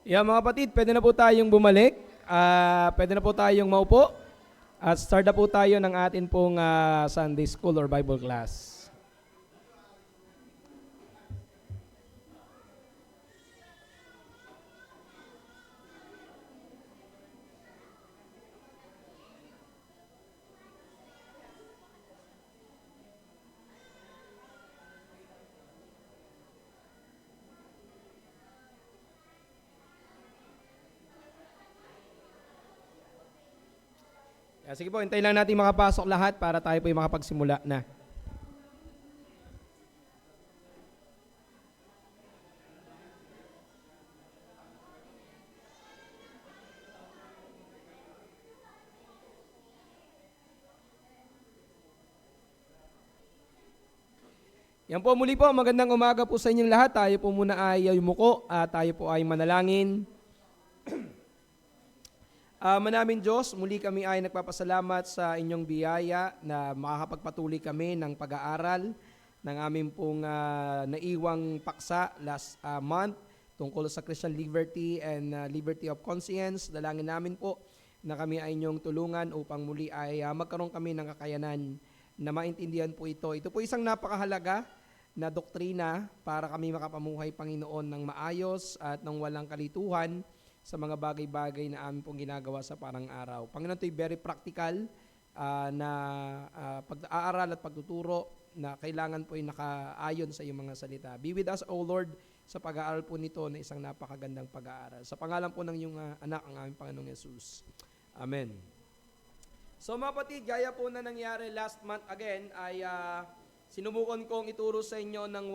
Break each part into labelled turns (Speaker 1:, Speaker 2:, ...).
Speaker 1: Yeah, mga kapatid, pwede na po tayong bumalik. Pwede na po tayong maupo. At start na po tayo ng atin pong Sunday School or Bible class. Sige po, hintayin lang natin makapasok lahat para tayo po yung makapagsimula na. Yan po, muli po, magandang umaga po sa inyong lahat. Tayo po muna ay yumuko at tayo po ay manalangin. Manamin Diyos, muli kami ay nagpapasalamat sa inyong biyaya na makakapagpatuloy kami ng pag-aaral ng aming pong naiwang paksa last month tungkol sa Christian liberty and liberty of conscience. Dalangin namin po na kami ay inyong tulungan upang muli ay magkaroon kami ng kakayanan na maintindihan po ito. Ito po isang napakahalaga na doktrina para kami makapamuhay, Panginoon, ng maayos at ng walang kalituhan sa mga bagay-bagay na amin pong ginagawa sa parang araw. Panginoon, ito'y very practical na pag-aaral at pagtuturo na kailangan po ay nakaayon sa iyong mga salita. Be with us, O Lord, sa pag-aaral po nito na isang napakagandang pag-aaral. Sa pangalan po ng iyong anak, ang aming Panginoong Yesus. Amen. So mga kapatid, gaya po na nangyari last month again, ay sinubukan kong ituro sa inyo ng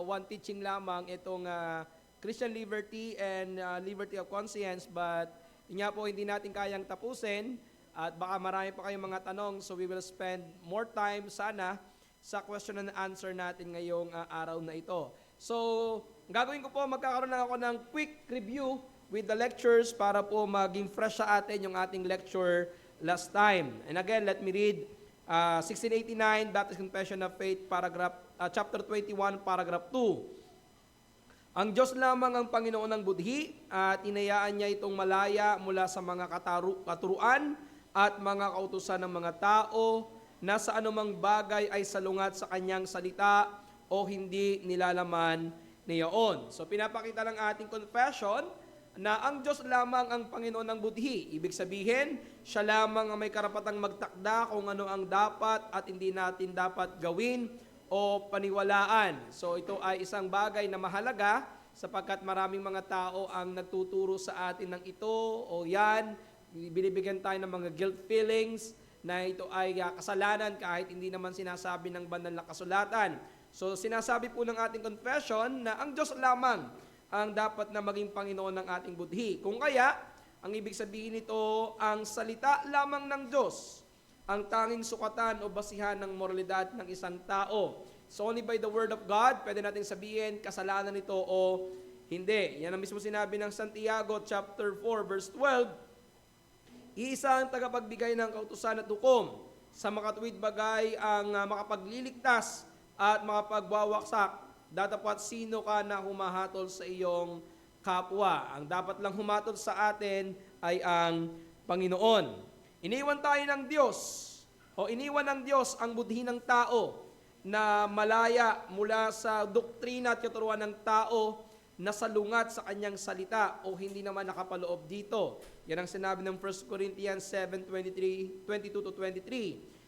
Speaker 1: one teaching lamang itong Christian liberty and liberty of conscience, but yun nga po hindi natin kayang tapusin at baka marami pa kayong mga tanong, so we will spend more time sana sa question and answer natin ngayong araw na ito. So gagawin ko po, magkakaroon lang ako ng quick review with the lectures para po maging fresh sa atin yung ating lecture last time. And again, let me read 1689 Baptist Confession of Faith, chapter 21, paragraph 2. Ang Diyos lamang ang Panginoon ng budhi at inayaan niya itong malaya mula sa mga katuruan at mga kautusan ng mga tao na sa anumang bagay ay salungat sa kanyang salita o hindi nilalaman niyaon. So pinapakita ng ating confession na ang Diyos lamang ang Panginoon ng budhi. Ibig sabihin, siya lamang ang may karapatang magtakda kung ano ang dapat at hindi natin dapat gawin o paniwalaan. So ito ay isang bagay na mahalaga sapagkat maraming mga tao ang nagtuturo sa atin ng ito o yan. Binibigyan tayo ng mga guilt feelings na ito ay kasalanan kahit hindi naman sinasabi ng banal na kasulatan. So sinasabi po ng ating confession na ang Diyos lamang ang dapat na maging Panginoon ng ating budhi. Kung kaya, ang ibig sabihin nito, ang salita lamang ng Diyos, ang tanging sukatan o basihan ng moralidad ng isang tao. So only by the word of God, pwede natin sabihin, kasalanan nito o hindi. Yan ang mismo sinabi ng Santiago chapter 4, verse 12, iisa ang tagapagbigay ng kautusan at hukom, sa makatuwid bagay ang makapagliligtas at makapagwawaksak, datapwat sino ka na humahatol sa iyong kapwa. Ang dapat lang humatol sa atin ay ang Panginoon. Iniwan tayo ng Diyos, o iniwan ng Diyos ang budhi ng tao na malaya mula sa doktrina at katuruan ng tao na salungat sa kanyang salita o hindi naman nakapaloob dito. Yan ang sinabi ng 1 Corinthians 7:22-23.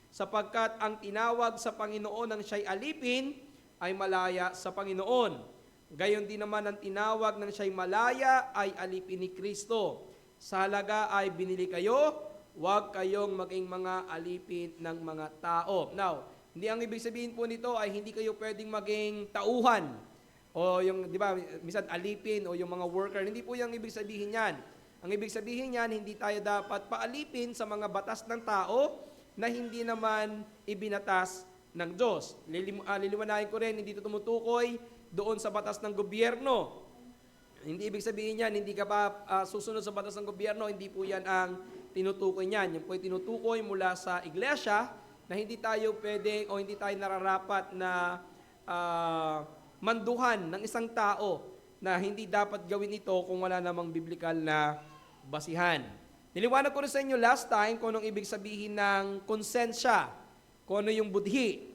Speaker 1: Sapagkat ang tinawag sa Panginoon ng siya'y alipin ay malaya sa Panginoon. Gayon din naman ang tinawag ng siya'y malaya ay alipin ni Kristo. Sa halaga ay binili kayo, huwag kayong maging mga alipin ng mga tao. Now, hindi ang ibig sabihin po nito ay hindi kayo pwedeng maging tauhan o yung, di ba, minsan alipin o yung mga worker. Hindi po yung ibig sabihin yan. Ang ibig sabihin yan, hindi tayo dapat paalipin sa mga batas ng tao na hindi naman ibinatas ng Diyos. Liliwanahin ko rin, hindi ito tumutukoy doon sa batas ng gobyerno. Hindi ibig sabihin yan, hindi ka pa susunod sa batas ng gobyerno, hindi po yan ang tinutukoy niyan. Yan po ay tinutukoy mula sa iglesia na hindi tayo pwede o hindi tayo nararapat na manduhan ng isang tao na hindi dapat gawin ito kung wala namang biblikal na basihan. Niliwanag ko rin sa inyo last time kung anong ibig sabihin ng konsensya, kung ano yung budhi.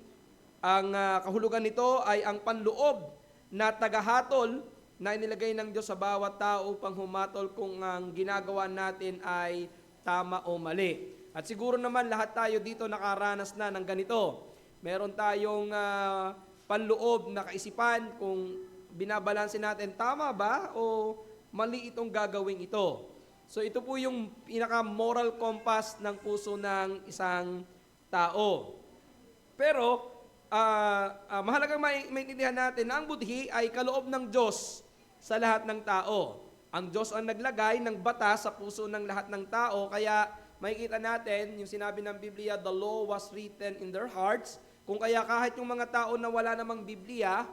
Speaker 1: Ang kahulugan nito ay ang panloob na tagahatol na inilagay ng Diyos sa bawat tao upang humatol kung ang ginagawa natin ay tama o mali. At siguro naman lahat tayo dito nakaranas na ng ganito. Meron tayong panloob na kaisipan kung binabalansin natin tama ba o mali itong gagawing ito. So ito po yung pinaka-moral compass ng puso ng isang tao. Pero mahalagang maintindihan natin na ang budhi ay kaloob ng Diyos sa lahat ng tao. Ang Diyos ang naglagay ng batas sa puso ng lahat ng tao, kaya makikita natin yung sinabi ng Biblia, the law was written in their hearts. Kung kaya kahit yung mga tao na wala namang Biblia,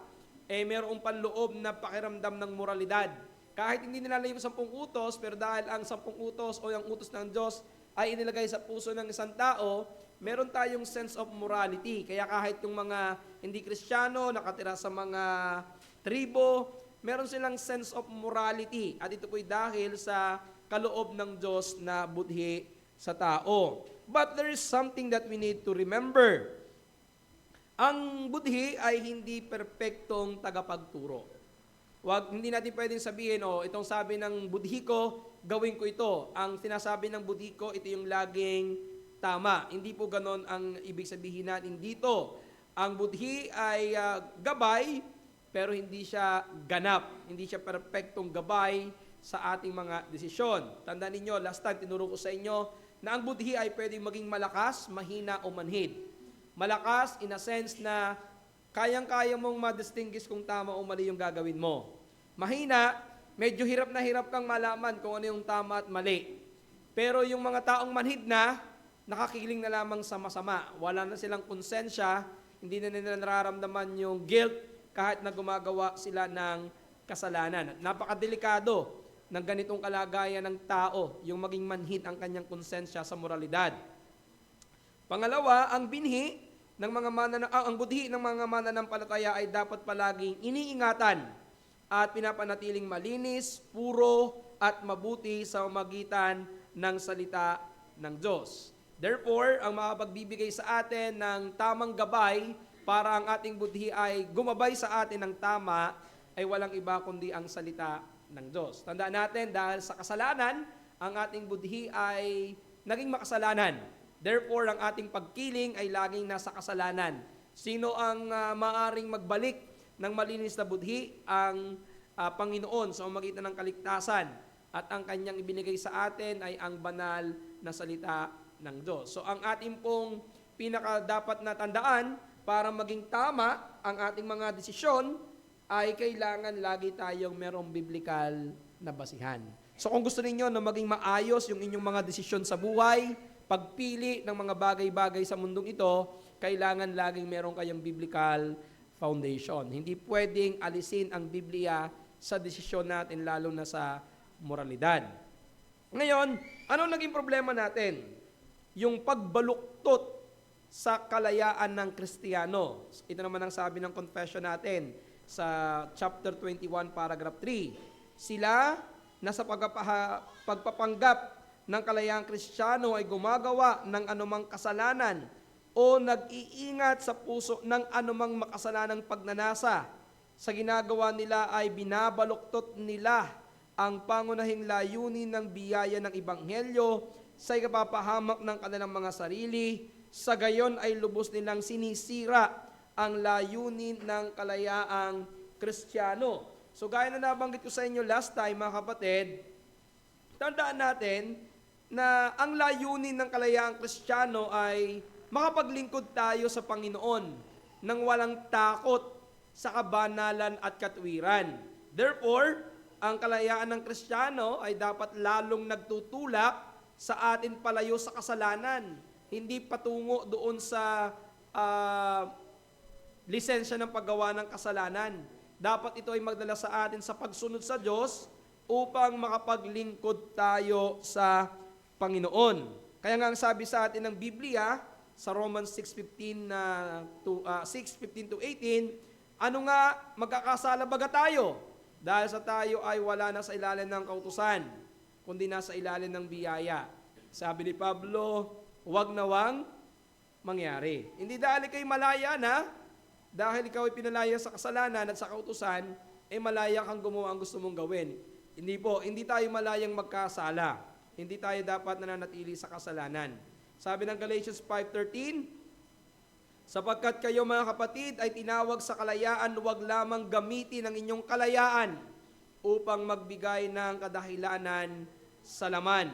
Speaker 1: mayroong panloob na pakiramdam ng moralidad. Kahit hindi nila yung 10 utos, pero dahil ang 10 utos o yung utos ng Diyos ay inilagay sa puso ng isang tao, meron tayong sense of morality. Kaya kahit yung mga hindi Kristiyano, nakatira sa mga tribo, meron silang sense of morality. At ito po'y dahil sa kaloob ng Diyos na budhi sa tao. But there is something that we need to remember. Ang budhi ay hindi perpektong tagapagturo. Hindi natin pwedeng sabihin, itong sabi ng budhi ko, gawin ko ito. Ang sinasabi ng budhi ko, ito yung laging tama. Hindi po ganon ang ibig sabihin natin dito. Ang budhi ay gabay, pero hindi siya ganap. Hindi siya perpektong gabay sa ating mga desisyon. Tandaan ninyo, last time tinuro ko sa inyo na ang budhi ay pwedeng maging malakas, mahina o manhid. Malakas in a sense na kayang-kaya mong ma-distinguish kung tama o mali yung gagawin mo. Mahina, medyo hirap na hirap kang malaman kung ano yung tama at mali. Pero yung mga taong manhid na, nakakiling na lamang sa masama. Wala na silang konsensya, hindi na nila nararamdaman yung guilt kahit na gumagawa sila ng kasalanan. Napakadelikado ng ganitong kalagayan ng tao, yung maging manhid ang kanyang konsensya sa moralidad. Pangalawa, ang binhi ng mga ang budhi ng mga mananampalataya ay dapat palaging iniingatan at pinapanatiling malinis, puro at mabuti sa magitan ng salita ng Diyos. Therefore, ang makapagbibigay sa atin ng tamang gabay para ang ating budhi ay gumabay sa atin ng tama ay walang iba kundi ang salita ng Diyos. Tandaan natin, dahil sa kasalanan, ang ating budhi ay naging makasalanan. Therefore, ang ating pagkiling ay laging nasa kasalanan. Sino ang maaring magbalik ng malinis na budhi? Ang Panginoon sa pamamagitan ng kaligtasan. At ang kanyang ibinigay sa atin ay ang banal na salita ng Diyos. So ang ating pong pinaka-dapat na tandaan para maging tama ang ating mga desisyon ay kailangan lagi tayong merong biblikal na basihan. So kung gusto ninyo na maging maayos yung inyong mga desisyon sa buhay, pagpili ng mga bagay-bagay sa mundong ito, kailangan laging meron kayong biblical foundation. Hindi pwedeng alisin ang Biblia sa desisyon natin, lalo na sa moralidad. Ngayon, ano naging problema natin? Yung pagbaluktot sa kalayaan ng Kristiyano. Ito naman ang sabi ng confession natin sa chapter 21, paragraph 3. Sila na sa pagpapanggap ng kalayaang Kristiyano ay gumagawa ng anumang kasalanan o nag-iingat sa puso ng anumang makasalanang pagnanasa. Sa ginagawa nila ay binabaluktot nila ang pangunahing layunin ng biyaya ng Ebanghelyo sa ikapapahamak ng kanilang mga sarili. Sa gayon ay lubos nilang sinisira ang layunin ng kalayaang Kristiyano. So gaya na nabanggit ko sa inyo last time, mga kapatid, tandaan natin na ang layunin ng kalayaang Kristiyano ay makapaglingkod tayo sa Panginoon nang walang takot sa kabanalan at katwiran. Therefore, ang kalayaan ng Kristiyano ay dapat lalong nagtutulak sa atin palayo sa kasalanan. Hindi patungo doon sa lisensya ng paggawa ng kasalanan. Dapat ito ay magdala sa atin sa pagsunod sa Diyos upang makapaglingkod tayo sa Panginoon. Kaya nga ang sabi sa atin ng Biblia, sa Romans 6:15 to 18, ano nga, magkakasala baga tayo? Dahil sa tayo ay wala na sa ilalim ng kautusan, kundi nasa ilalim ng biyaya. Sabi ni Pablo, huwag nawang mangyari. Hindi dahil kayo malaya na, dahil ikaw ay pinalaya sa kasalanan at sa kautusan, malaya kang gumawa ang gusto mong gawin. Hindi po, hindi tayo malayang magkasala. Hindi tayo dapat nananatili sa kasalanan. Sabi ng Galatians 5:13, sapagkat kayo mga kapatid ay tinawag sa kalayaan, huwag lamang gamitin ang inyong kalayaan upang magbigay ng kadahilanan sa laman.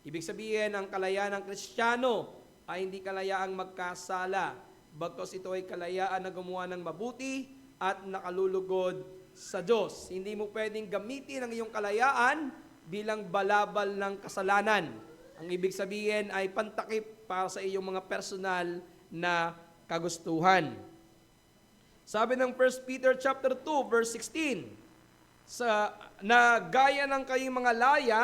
Speaker 1: Ibig sabihin, ang kalayaan ng Kristiyano ay hindi kalayaang magkasala, bagkus ito ay kalayaan na gumawa ng mabuti at nakalulugod sa Diyos. Hindi mo pwedeng gamitin ang iyong kalayaan bilang balabal ng kasalanan. Ang ibig sabihin ay pantakip para sa iyong mga personal na kagustuhan. Sabi ng 1 Peter chapter 2 verse 16, na gaya ng kayong mga laya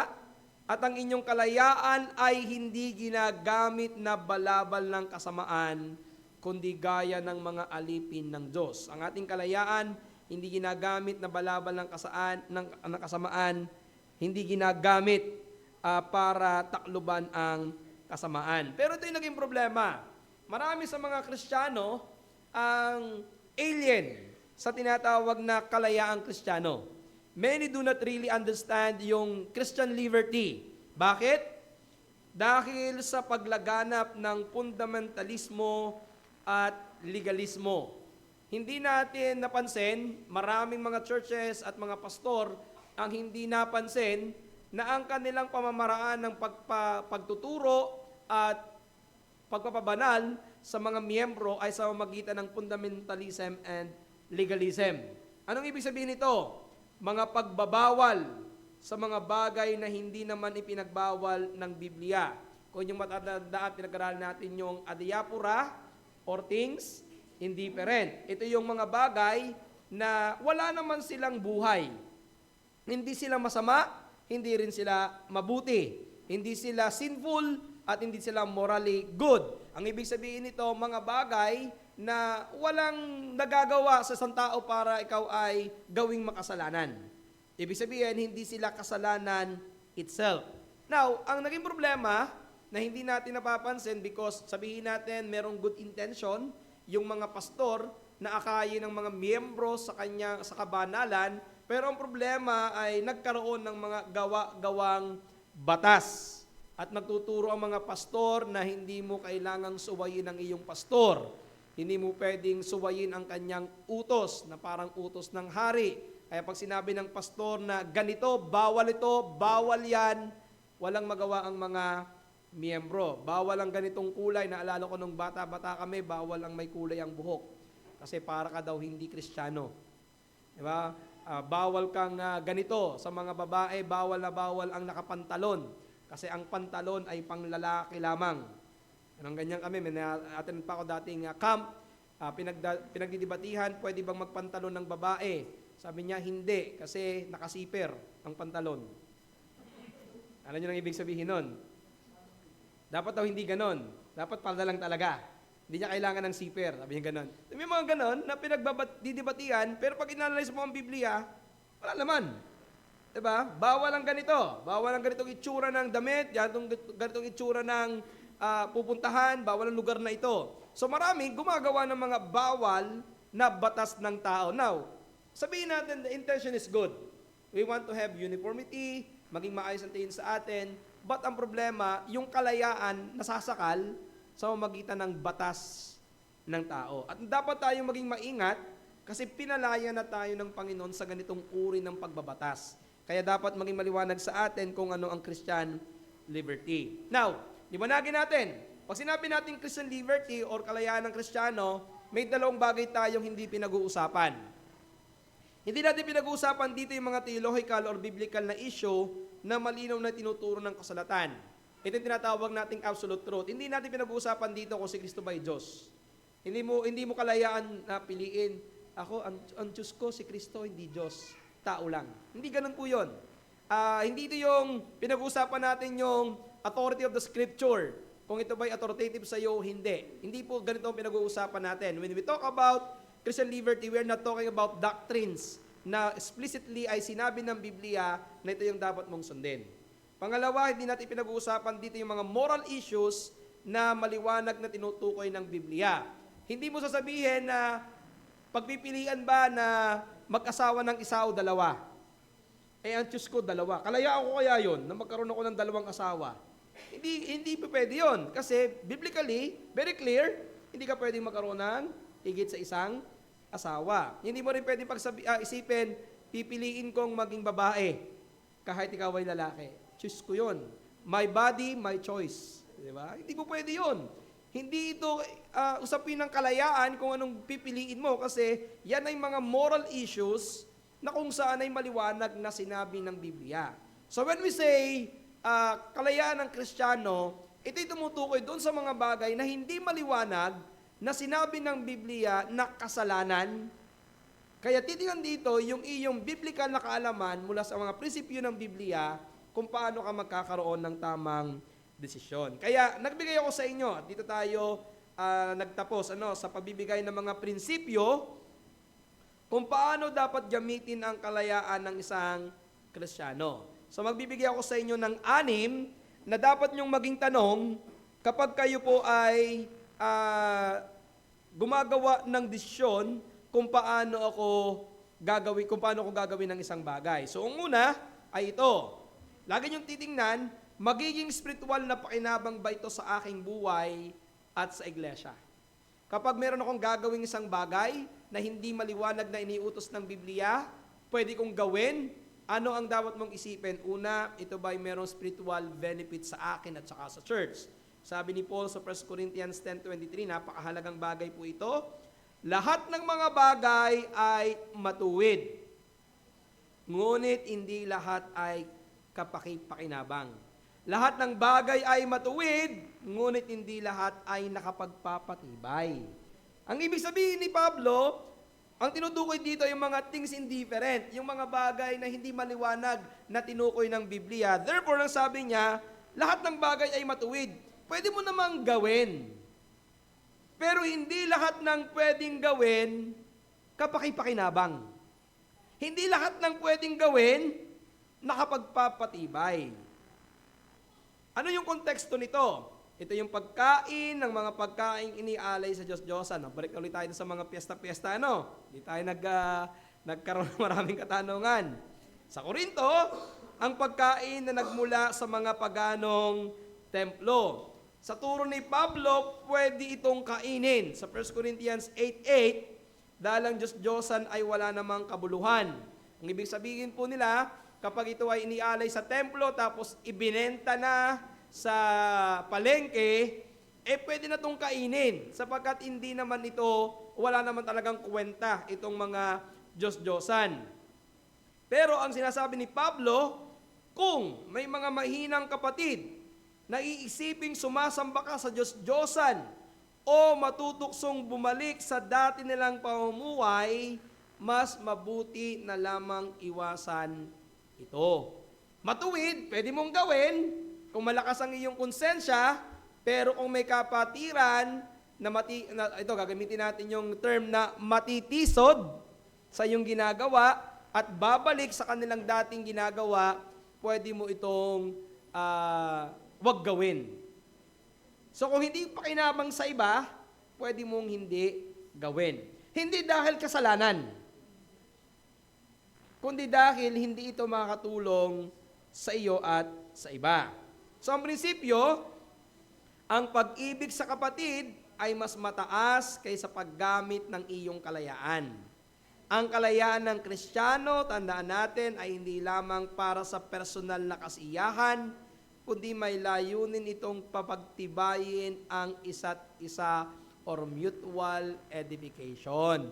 Speaker 1: at ang inyong kalayaan ay hindi ginagamit na balabal ng kasamaan, kundi gaya ng mga alipin ng Diyos. Ang ating kalayaan hindi ginagamit na balabal ng kasamaan, hindi ginagamit para takluban ang kasamaan. Pero ito yung naging problema. Marami sa mga Kristiyano ang alien sa tinatawag na kalayaang Kristiyano. Many do not really understand yung Christian liberty. Bakit? Dahil sa paglaganap ng fundamentalismo at legalismo. Hindi natin napansin, maraming mga churches at mga pastor ang hindi napansin na ang kanilang pamamaraan ng pagtuturo at pagpapabanal sa mga miyembro ay sa pamamagitan ng fundamentalism and legalism. Anong ibig sabihin nito? Mga pagbabawal sa mga bagay na hindi naman ipinagbawal ng Biblia. Kung yung matandaan, pinag-aralan natin yung adiapora or things indifferent. Ito yung mga bagay na wala naman silang buhay. Hindi sila masama, hindi rin sila mabuti. Hindi sila sinful, at hindi sila morally good. Ang ibig sabihin nito, mga bagay na walang nagagawa sa isang tao para ikaw ay gawing makasalanan. Ibig sabihin, hindi sila kasalanan itself. Now, ang naging problema na hindi natin napapansin because sabihin natin merong good intention, yung mga pastor na akayin ng mga miyembro sa kabanalan, pero ang problema ay nagkaroon ng mga gawa-gawang batas. At nagtuturo ang mga pastor na hindi mo kailangang suwayin ang iyong pastor. Hindi mo pwedeng suwayin ang kanyang utos na parang utos ng hari. Kaya pag sinabi ng pastor na ganito, ito, bawal yan, walang magawa ang mga miyembro. Bawal ang ganitong kulay. Naalala ko nung bata-bata kami, bawal ang may kulay ang buhok. Kasi para ka daw hindi Kristiyano. Diba? Bawal kang ganito. Sa mga babae, bawal na bawal ang nakapantalon. Kasi ang pantalon ay panglalaki lamang. Anong ganyan kami, may na-attend pa ako dating camp, pinagdidibatihan, pwede bang magpantalon ng babae? Sabi niya, hindi, kasi nakasiper ang pantalon. Alam niyo ang ibig sabihin nun? Dapat daw hindi ganon. Dapat palda lang talaga. Hindi niya kailangan ng siper. Sabi niya ganon. May mga ganon na pinagdidibatihan, pero pag inanalyze mo ang Biblia, wala naman. Diba? Bawal ang ganito. Bawal ang ganitong itsura ng damit, ganitong itsura ng pupuntahan, bawal ang lugar na ito. So marami gumagawa ng mga bawal na batas ng tao. Now, sabihin natin the intention is good. We want to have uniformity, maging maayos ang tingin sa atin, but ang problema, yung kalayaan nasasakal sa pamamagitan ng batas ng tao. At dapat tayong maging maingat kasi pinalaya na tayo ng Panginoon sa ganitong uri ng pagbabatas. Kaya dapat maging maliwanag sa atin kung ano ang Christian liberty. Now, liwanagin natin. Pag sinabi natin Christian liberty or kalayaan ng Kristiyano, may dalawang bagay tayong hindi pinag-uusapan. Hindi natin pinag-uusapan dito yung mga theological or biblical na issue na malinaw na tinuturo ng kasulatan. Ito yung tinatawag nating absolute truth. Hindi natin pinag-uusapan dito kung si Kristo ba ay Diyos. Hindi mo kalayaan na piliin, ako, ang Diyos ko si Kristo, hindi Diyos. Tao lang. Hindi ganun po yun. Hindi ito yung pinag-uusapan natin yung authority of the Scripture. Kung ito ba'y authoritative sa iyo, hindi. Hindi po ganito ang pinag-uusapan natin. When we talk about Christian liberty, we are not talking about doctrines. na explicitly ay sinabi ng Biblia na ito yung dapat mong sundin. Pangalawa, hindi natin pinag-uusapan dito yung mga moral issues na maliwanag na tinutukoy ng Biblia. Hindi mo sasabihin na pagpipilian ba na mag-asawa ng isa o dalawa? Ang choose ko, dalawa. Kalayaan ko kaya yun na magkaroon ako ng dalawang asawa? Hindi pa pwede yun. Kasi biblically, very clear, hindi ka pwedeng magkaroon ng higit sa isang asawa. Hindi mo rin pwedeng isipin, pipiliin kong maging babae kahit ikaw ay lalaki. Choose ko yun. My body, my choice. Diba? Hindi mo pwede yun. Hindi ito usapin ng kalayaan kung anong pipiliin mo kasi yan ay mga moral issues na kung saan ay maliwanag na sinabi ng Biblia. So when we say kalayaan ng Kristiyano, ito'y tumutukoy doon sa mga bagay na hindi maliwanag na sinabi ng Biblia na kasalanan. Kaya titingnan dito yung iyong biblical na kaalaman mula sa mga prinsipyo ng Biblia kung paano ka magkakaroon ng tamang desisyon. Kaya nagbigay ako sa inyo at dito tayo nagtapos sa pagbibigay ng mga prinsipyo kung paano dapat gamitin ang kalayaan ng isang Kristiyano. So magbibigay ako sa inyo ng 6 na dapat nyong maging tanong kapag kayo po ay gumagawa ng desisyon kung paano ko gagawin ng isang bagay. So ang una ay ito. Lagi niyong titingnan, magiging spiritual na pakinabang ba ito sa aking buhay at sa iglesia? Kapag meron akong gagawing isang bagay na hindi maliwanag na iniutos ng Biblia, pwede kong gawin, ano ang dapat mong isipin? Una, ito ba ay merong spiritual benefit sa akin at saka sa church? Sabi ni Paul sa 1 Corinthians 10:23, napakahalagang bagay po ito. Lahat ng mga bagay ay matuwid. Ngunit hindi lahat ay kapaki-pakinabang. Lahat ng bagay ay matuwid, ngunit hindi lahat ay nakapagpapatibay. Ang ibig sabihin ni Pablo, ang tinutukoy dito yung mga things indifferent, yung mga bagay na hindi maliwanag na tinukoy ng Biblia. Therefore, ang sabi niya, lahat ng bagay ay matuwid. Pwede mo namang gawin. Pero hindi lahat ng pwedeng gawin kapaki-pakinabang. Hindi lahat ng pwedeng gawin nakapagpapatibay. Ano yung konteksto nito? Ito yung pagkain ng mga pagkain inialay sa Diyos-Diyosan. Balik ulit tayo sa mga piyesta-piyesta, Hindi tayo nagkaroon ng maraming katanungan. Sa Korinto, ang pagkain na nagmula sa mga paganong templo. Sa turo ni Pablo, pwede itong kainin. Sa 1 Corinthians 8:8, dahil ang Diyos-Diyosan ay wala namang kabuluhan. Ang ibig sabihin po nila, kapag ito ay inialay sa templo, tapos ibinenta na sa palengke, pwede na itong kainin. Sapagkat hindi naman ito, wala naman talagang kwenta itong mga Diyos-Diyosan. Pero ang sinasabi ni Pablo, kung may mga mahinang kapatid, na iisiping sumasamba ka sa Diyos-Diyosan o matutuksong bumalik sa dati nilang pamumuhay, mas mabuti na lamang iwasan ito. Matuwid, pwede mong gawin kung malakas ang iyong konsensya, pero kung may kapatiran ito gagamitin natin yung term na matitisod sa iyong ginagawa at babalik sa kanilang dating ginagawa, pwede mo itong wag gawin. So kung hindi pakinabang sa iba, pwede mong hindi gawin. Hindi dahil kasalanan, kundi dahil hindi ito makakatulong sa iyo at sa iba. So ang prinsipyo, ang pag-ibig sa kapatid ay mas mataas kaysa paggamit ng iyong kalayaan. Ang kalayaan ng Kristiyano, tandaan natin, ay hindi lamang para sa personal na kasiyahan, kundi may layunin itong papagtibayin ang isa't isa or mutual edification.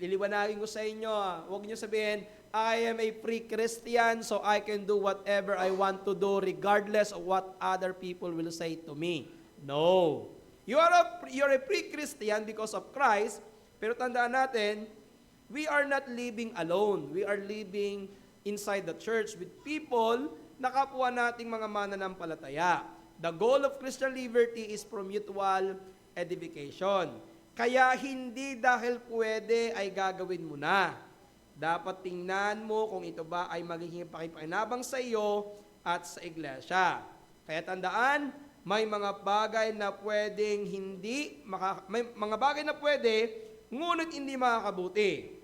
Speaker 1: Liliwanagin ko sa inyo, huwag niyo sabihin, I am a free Christian so I can do whatever I want to do regardless of what other people will say to me. No. You're a free Christian because of Christ, pero tandaan natin, we are not living alone. We are living inside the church with people na kapwa nating mga mananampalataya. The goal of Christian liberty is for mutual edification. Kaya hindi dahil pwede ay gagawin mo na. Dapat tingnan mo kung ito ba ay magiging pakipakinabang sa iyo at sa iglesia. Kaya tandaan, may mga bagay na pwedeng may mga bagay na pwede, ngunit hindi makakabuti.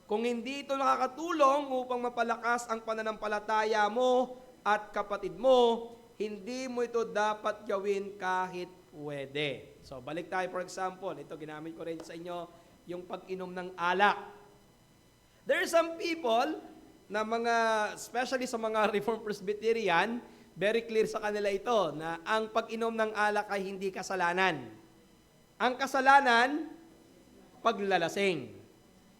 Speaker 1: Kung hindi ito nakakatulong upang mapalakas ang pananampalataya mo at kapatid mo, hindi mo ito dapat gawin kahit pwede. So, balik tayo for example. Ito, ginamit ko rin sa inyo yung pag-inom ng alak. There are some people na especially sa mga Reformed Presbyterian, very clear sa kanila ito na ang pag-inom ng alak ay hindi kasalanan. Ang kasalanan, paglalasing.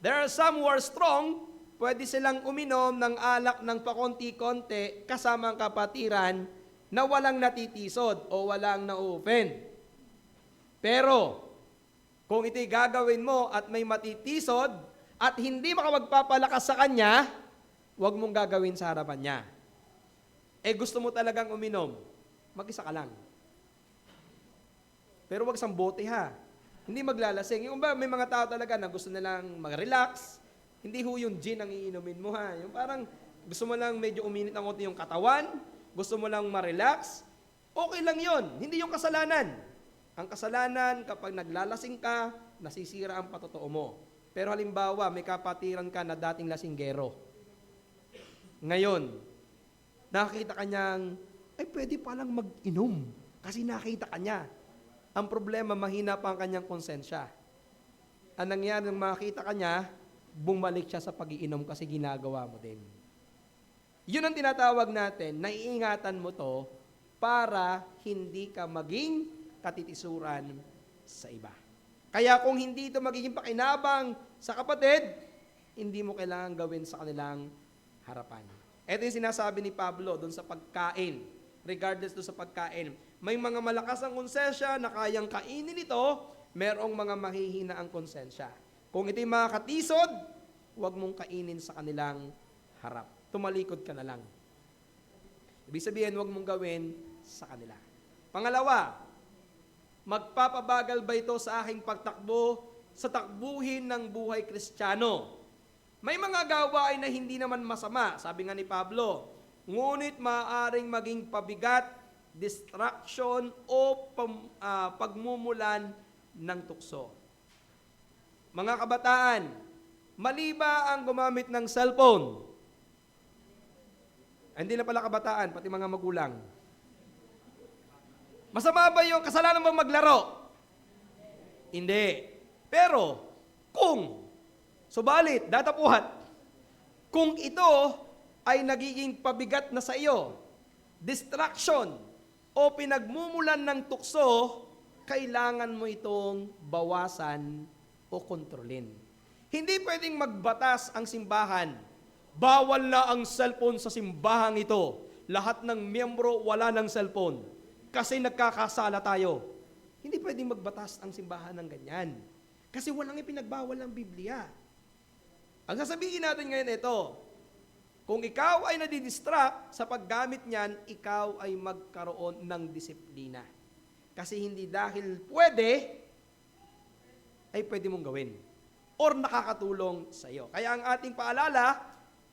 Speaker 1: There are some who are strong, pwede silang uminom ng alak ng pakonti-konti kasama ang kapatiran na walang natitisod o walang na-offend. Pero, kung ito'y gagawin mo at may matitisod at hindi makapagpapalakas sa kanya, huwag mong gagawin sa harapan niya. Gusto mo talagang uminom, mag-isa ka lang. Pero wag sambote ha. Hindi maglalasing. Yung ba, may mga tao talaga na gusto nilang mag-relax. Hindi ho yung gin ang iinumin mo ha. Yung parang gusto mo lang medyo uminit ng konti yung katawan, gusto mo lang ma-relax, okay lang yon. Hindi yung kasalanan. Ang kasalanan, kapag naglalasing ka, nasisira ang patotoo mo. Pero halimbawa, may kapatiran ka na dating lasinggero. Ngayon, nakita ka niyang, pwede palang mag-inom. Kasi nakita ka niya. Ang problema, mahina pa ang kanyang konsensya. Ang nangyari nang makita ka niya, bumalik siya sa pag-iinom kasi ginagawa mo din. Yun ang tinatawag natin, naiingatan mo to para hindi ka maging katitisuran sa iba. Kaya kung hindi ito magiging pakinabang sa kapatid, hindi mo kailangan gawin sa kanilang harapan. Ito yung sinasabi ni Pablo doon sa pagkain, regardless doon sa pagkain. May mga malakas ang konsensya na kayang kainin ito, merong mga mahihina ang konsensya. Kung ito'y mga katisod, huwag mong kainin sa kanilang harap. Tumalikod ka na lang. Ibig sabihin, huwag mong gawin sa kanila. Pangalawa, magpapabagal ba ito sa aking pagtakbo sa takbuhin ng buhay Kristiyano? May mga gawain na hindi naman masama, sabi nga ni Pablo, ngunit maaaring maging pabigat, distraction o pagmumulan ng tukso. Mga kabataan, mali ba ang gumamit ng cellphone? Hindi na pala kabataan, pati mga magulang. Masama ba yung kasalanan bang maglaro? Hindi. Pero, subalit, datapuhat, kung ito ay nagiging pabigat na sa iyo, distraction, o pinagmumulan ng tukso, kailangan mo itong bawasan o kontrolin. Hindi pwedeng magbatas ang simbahan. Bawal na ang cellphone sa simbahang ito. Lahat ng miyembro wala ng cellphone. Kasi nagkakasala tayo. Hindi pwedeng magbatas ang simbahan ng ganyan. Kasi walang ipinagbawal ng Biblia. Ang sasabihin natin ngayon ito, kung ikaw ay nadidistract sa paggamit niyan, ikaw ay magkaroon ng disiplina. Kasi hindi dahil pwede, ay pwede mong gawin. Or nakakatulong sa iyo. Kaya ang ating paalala,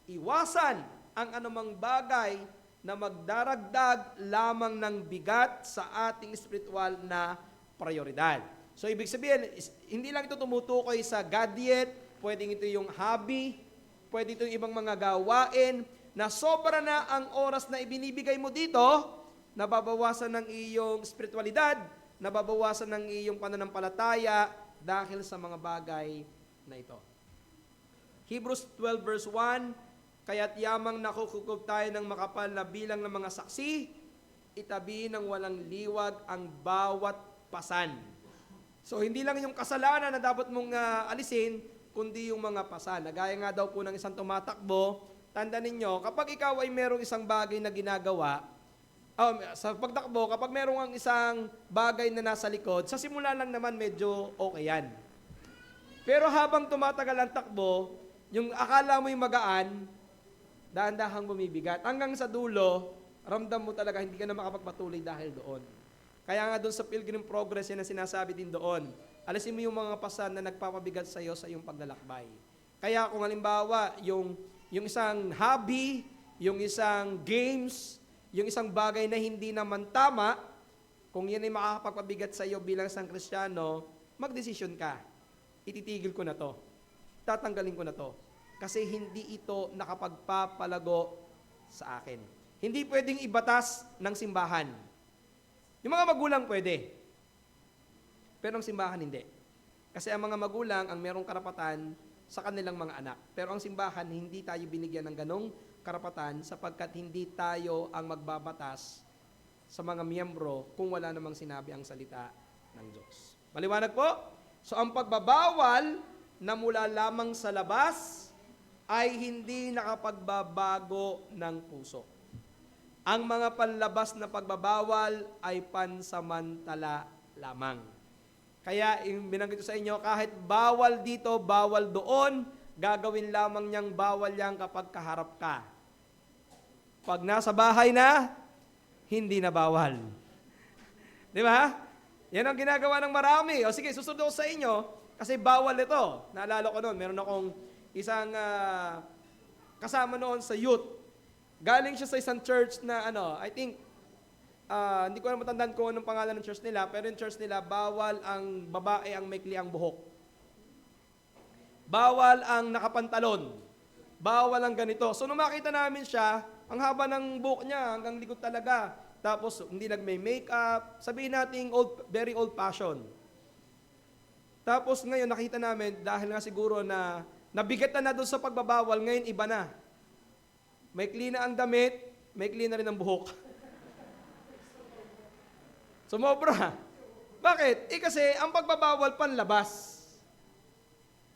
Speaker 1: iwasan ang anumang bagay na magdaragdag lamang ng bigat sa ating spiritual na prioridad. So, ibig sabihin, hindi lang ito tumutukoy sa gadget, pwedeng ito yung hobby, pwede ito yung ibang mga gawain, na sobra na ang oras na ibinibigay mo dito, nababawasan ng iyong spiritualidad, nababawasan ng iyong pananampalataya dahil sa mga bagay na ito. Hebrews 12 verse 1, kaya't yamang nakukukob tayo ng makapal na bilang ng mga saksi, itabi ng walang liwag ang bawat pasan. So, hindi lang yung kasalanan na dapat mong alisin, kundi yung mga pasan. Nagaya nga daw po ng isang tumatakbo, tanda ninyo, kapag ikaw ay merong isang bagay na ginagawa, sa pagtakbo, kapag merong ang isang bagay na nasa likod, sa simula lang naman medyo okay yan. Pero habang tumatagal ang takbo, yung akala mo yung magaan, dahan-dahang bumibigat. Hanggang sa dulo, ramdam mo talaga hindi ka na makapagpatuloy dahil doon. Kaya nga doon sa Pilgrim Progress, yan ang sinasabi din doon. Alisin mo yung mga pasan na nagpapabigat sa iyo sa iyong paglalakbay. Kaya kung halimbawa, yung isang hobby, yung isang games, yung isang bagay na hindi naman tama, kung yan ay makakapagpabigat sa iyo bilang isang Kristiyano, magdesisyon ka. Ititigil ko na to. Tatanggalin ko na to. Kasi hindi ito nakapagpapalago sa akin. Hindi pwedeng ibatas ng simbahan. Yung mga magulang pwede. Pero ang simbahan hindi. Kasi ang mga magulang ang merong karapatan sa kanilang mga anak. Pero ang simbahan, hindi tayo binigyan ng ganong karapatan sapagkat hindi tayo ang magbabatas sa mga miyembro kung wala namang sinabi ang salita ng Diyos. Maliwanag po? So ang pagbabawal na mula lamang sa labas ay hindi nakapagbabago ng puso. Ang mga panlabas na pagbabawal ay pansamantala lamang. Kaya binanggit ko sa inyo, kahit bawal dito, bawal doon, gagawin lamang niyang bawal yan kapag kaharap ka. Pag nasa bahay na, hindi na bawal. Di ba? Yan ang ginagawa ng marami. O sige, susunod ako sa inyo, kasi bawal ito. Naalala ko noon, meron akong isang kasama noon sa youth. Galing siya sa isang church na I think, hindi ko na matandaan kung anong pangalan ng church nila, pero yung church nila, bawal ang babae ang maikli ang buhok. Bawal ang nakapantalon. Bawal ang ganito. So nung makita namin siya, ang haba ng buhok niya, hanggang likod talaga. Tapos hindi nagme-makeup, sabihin natin very old-fashioned. Tapos ngayon nakita namin, dahil nga siguro na nabigatan na doon sa pagbabawal, ngayon iba na. Maikli na ang damit, maikli na rin ang buhok. Sumobra. Bakit? Kasi ang pagbabawal panlabas.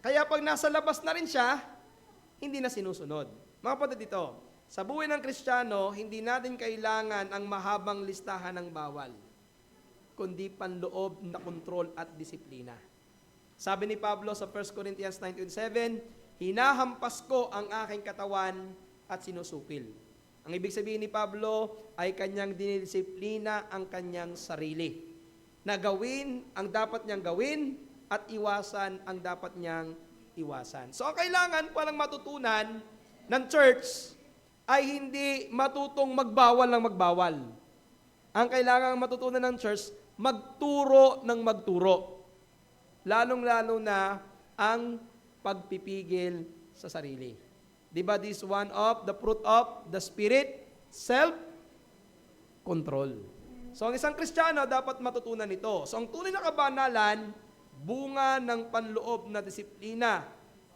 Speaker 1: Kaya pag nasa labas na rin siya, hindi na sinusunod. Mga kapatid, dito, sa buhay ng Kristiyano, hindi natin kailangan ang mahabang listahan ng bawal, kundi panloob na kontrol at disiplina. Sabi ni Pablo sa 1 Corinthians 9:27, hinahampas ko ang aking katawan at sinusupil. Ang ibig sabihin ni Pablo ay kanyang dinidisiplina ang kanyang sarili. Na gawin ang dapat niyang gawin at iwasan ang dapat niyang iwasan. So ang kailangan palang matutunan ng church ay hindi matutong magbawal ng magbawal. Ang kailangan matutunan ng church, magturo ng magturo. Lalong-lalo na ang pagpipigil sa sarili. Diba this one of the fruit of the Spirit, self-control. So ang isang Kristiyano dapat matutunan ito. So ang tunay na kabanalan, bunga ng panloob na disiplina,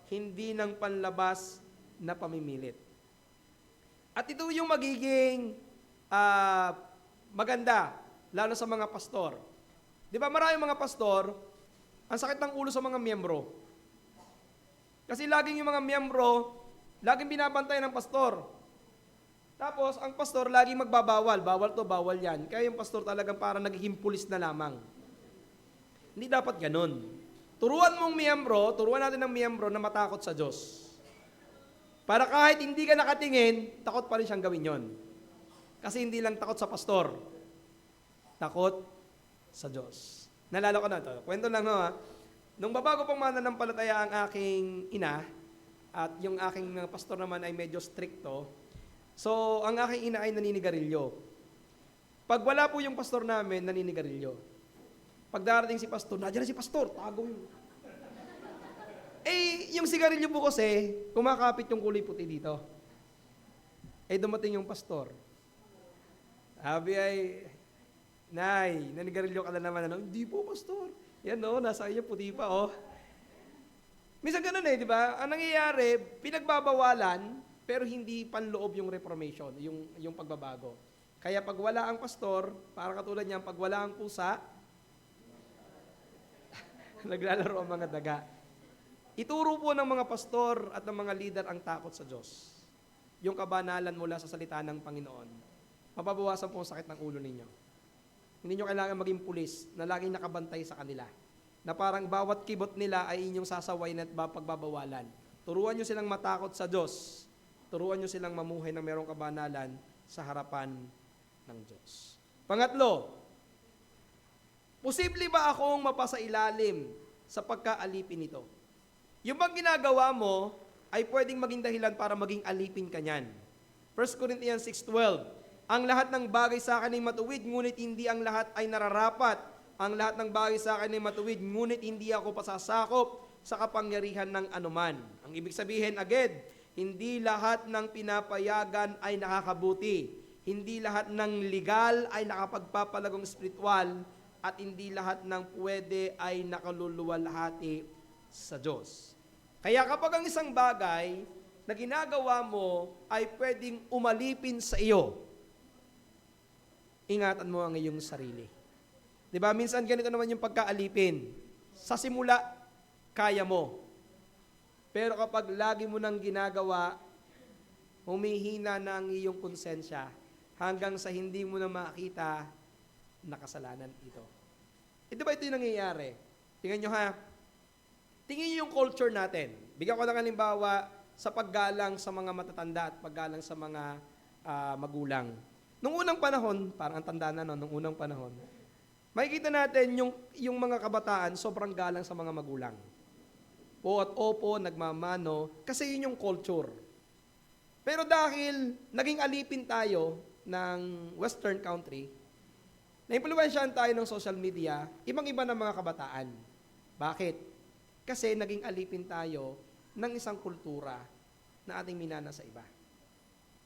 Speaker 1: hindi ng panlabas na pamimilit. At ito yung magiging maganda, lalo sa mga pastor. Di ba maraming mga pastor, ang sakit ng ulo sa mga miyembro. Kasi laging yung mga miyembro, laging binabantay ng pastor. Tapos, ang pastor laging magbabawal. Bawal to, bawal yan. Kaya yung pastor talagang parang nagiging pulis na lamang. Hindi dapat ganun. Turuan natin ng miyembro na matakot sa Diyos. Para kahit hindi ka nakatingin, takot pa rin siyang gawin yon. Kasi hindi lang takot sa pastor. Takot sa Diyos. Nalala ko na ito. Kwento lang no ha. Nung babago pang mananampalataya ang aking ina, at yung aking pastor naman ay medyo stricto, so ang aking ina ay naninigarilyo. Pag wala po yung pastor namin, naninigarilyo. Pag darating si pastor, nandiyan na si pastor, tago yun. Yung sigarilyo po kasi, kumakapit yung kulay puti dito. Dumating yung pastor. Sabi ay, Nay, nanigarilyo ka na naman. Hindi po, pastor. Yan nasa iyo, puti pa Minsan ganun di ba? Ang nangyayari, pinagbabawalan, pero hindi panloob yung reformation, yung pagbabago. Kaya pag wala ang pastor, para katulad niyan, pag wala ang pusa, naglalaro ang mga daga. Ituro po ng mga pastor at ng mga leader ang takot sa Diyos. Yung kabanalan mula sa salita ng Panginoon. Mapabawasan po ang sakit ng ulo ninyo. Hindi nyo kailangan maging pulis na laging nakabantay sa kanila. Na parang bawat kibot nila ay inyong sasaway at pagbabawalan. Turuan nyo silang matakot sa Diyos. Turuan nyo silang mamuhay ng merong kabanalan sa harapan ng Diyos. Pangatlo, posible ba akong mapasailalim sa pagkaalipin nito? Yung bang ginagawa mo, ay pwedeng maging dahilan para maging alipin ka niyan. 1 Corinthians 6:12, ang lahat ng bagay sa akin ay matuwid, ngunit hindi ang lahat ay nararapat. Ang lahat ng bagay sa akin ay matuwid, ngunit hindi ako pasasakop sa kapangyarihan ng anuman. Ang ibig sabihin, again, hindi lahat ng pinapayagan ay nakakabuti. Hindi lahat ng legal ay nakapagpapalagong spiritual, at hindi lahat ng pwede ay nakaluluwalhati sa Diyos. Kaya kapag ang isang bagay na ginagawa mo ay pwedeng umalipin sa iyo, ingatan mo ang iyong sarili. Di ba? Minsan ganito naman yung pagkaalipin. Sa simula, kaya mo. Pero kapag lagi mo nang ginagawa, humihina na ang iyong konsensya hanggang sa hindi mo na makita na kasalanan ito. Ito ba ito yung nangyayari? Tingnan nyo ha. Tingnan nyo yung culture natin. Bigyan ko ng halimbawa sa paggalang sa mga matatanda at paggalang sa mga magulang. Nung unang panahon, parang ang tanda na nung unang panahon, makikita natin yung mga kabataan sobrang galang sa mga magulang. Po at opo, nagmamano, kasi yun yung culture. Pero dahil naging alipin tayo ng Western country, na-impluwensyahan tayo ng social media, ibang-iba ng mga kabataan. Bakit? Kasi naging alipin tayo ng isang kultura na ating minana sa iba.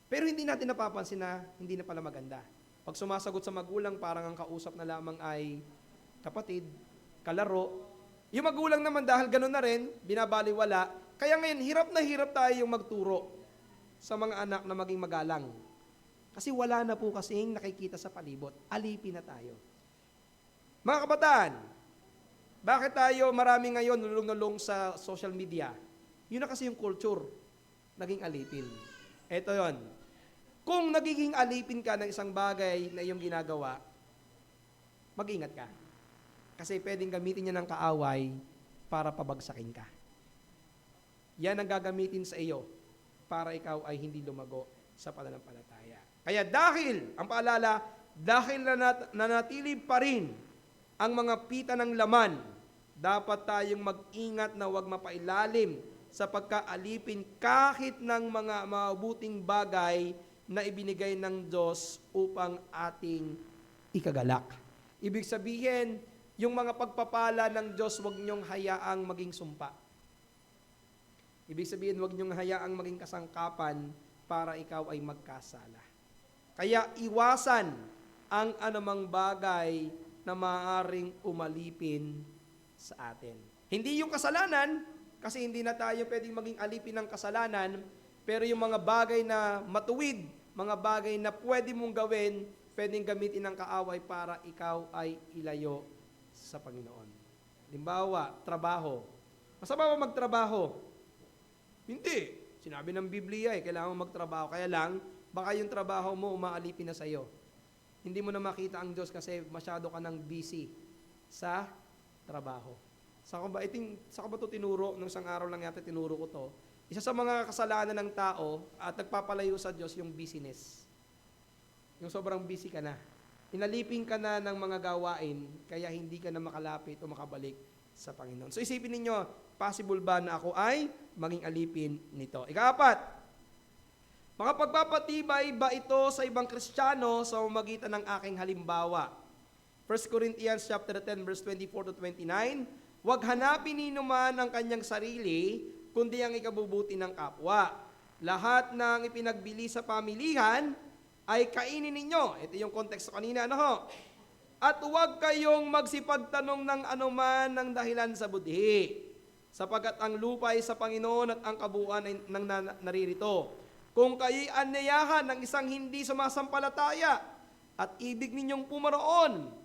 Speaker 1: Pero hindi natin napapansin na hindi na pala maganda. Pag sumasagot sa magulang, parang ang kausap na lamang ay kapatid, kalaro. Yung magulang naman dahil gano'n na rin, binabaliwala. Kaya ngayon, hirap na hirap tayo yung magturo sa mga anak na maging magalang. Kasi wala na po kasing nakikita sa palibot. Alipin na tayo. Mga kabataan, bakit tayo marami ngayon nulong-nulong sa social media? Yun na kasi yung culture, naging alipin. Ito yon. Kung nagiging alipin ka ng isang bagay na iyong ginagawa, mag-ingat ka. Kasi pwedeng gamitin niya ng kaaway para pabagsakin ka. Yan ang gagamitin sa iyo para ikaw ay hindi lumago sa pananampalataya. Kaya dahil, ang paalala, dahil nanatili pa rin ang mga pita ng laman, dapat tayong mag-ingat na huwag mapailalim sa pagkaalipin kahit ng mga mabuting bagay na ibinigay ng Diyos upang ating ikagalak. Ibig sabihin, yung mga pagpapala ng Diyos, huwag niyong hayaang maging sumpa. Ibig sabihin, huwag niyong hayaang maging kasangkapan para ikaw ay magkasala. Kaya iwasan ang anumang bagay na maaaring umalipin sa atin. Hindi yung kasalanan, kasi hindi na tayo pwedeng maging alipin ng kasalanan, pero yung mga bagay na matuwid, mga bagay na pwede mong gawin, pwedeng gamitin ng kaaway para ikaw ay ilayo sa Panginoon. Halimbawa, trabaho. Masama ba magtrabaho? Hindi. Sinabi ng Biblia kailangan mo magtrabaho. Kaya lang, baka yung trabaho mo umaalipin na sa iyo. Hindi mo na makita ang Diyos kasi masyado ka nang busy sa trabaho. Sa ko ba ito tinuro? Nung isang araw lang yata tinuro ko to. Isa sa mga kasalanan ng tao at nagpapalayo sa Diyos yung busyness. Yung sobrang busy ka na. Inalipin ka na ng mga gawain, kaya hindi ka na makalapit o makabalik sa Panginoon. So isipin ninyo, possible ba na ako ay maging alipin nito? Ika-4, makapagpapatibay ba ito sa ibang Kristiyano sa pamamagitan ng aking halimbawa? 1 Corinthians chapter 10 verse 24 to 29, huwag hanapin ninuman ang kanyang sarili, kundi ang ikabubuti ng kapwa. Lahat ng ipinagbili sa pamilihan ay kainin ninyo. Ito yung konteksto kanina, ano ho? At huwag kayong magsipagtanong ng anuman ng dahilan sa budhi, sapagkat ang lupa ay sa Panginoon at ang kabuuan ay naririto. Kung kayo'y anyayahan ng isang hindi sumasampalataya at ibig ninyong pumaroon,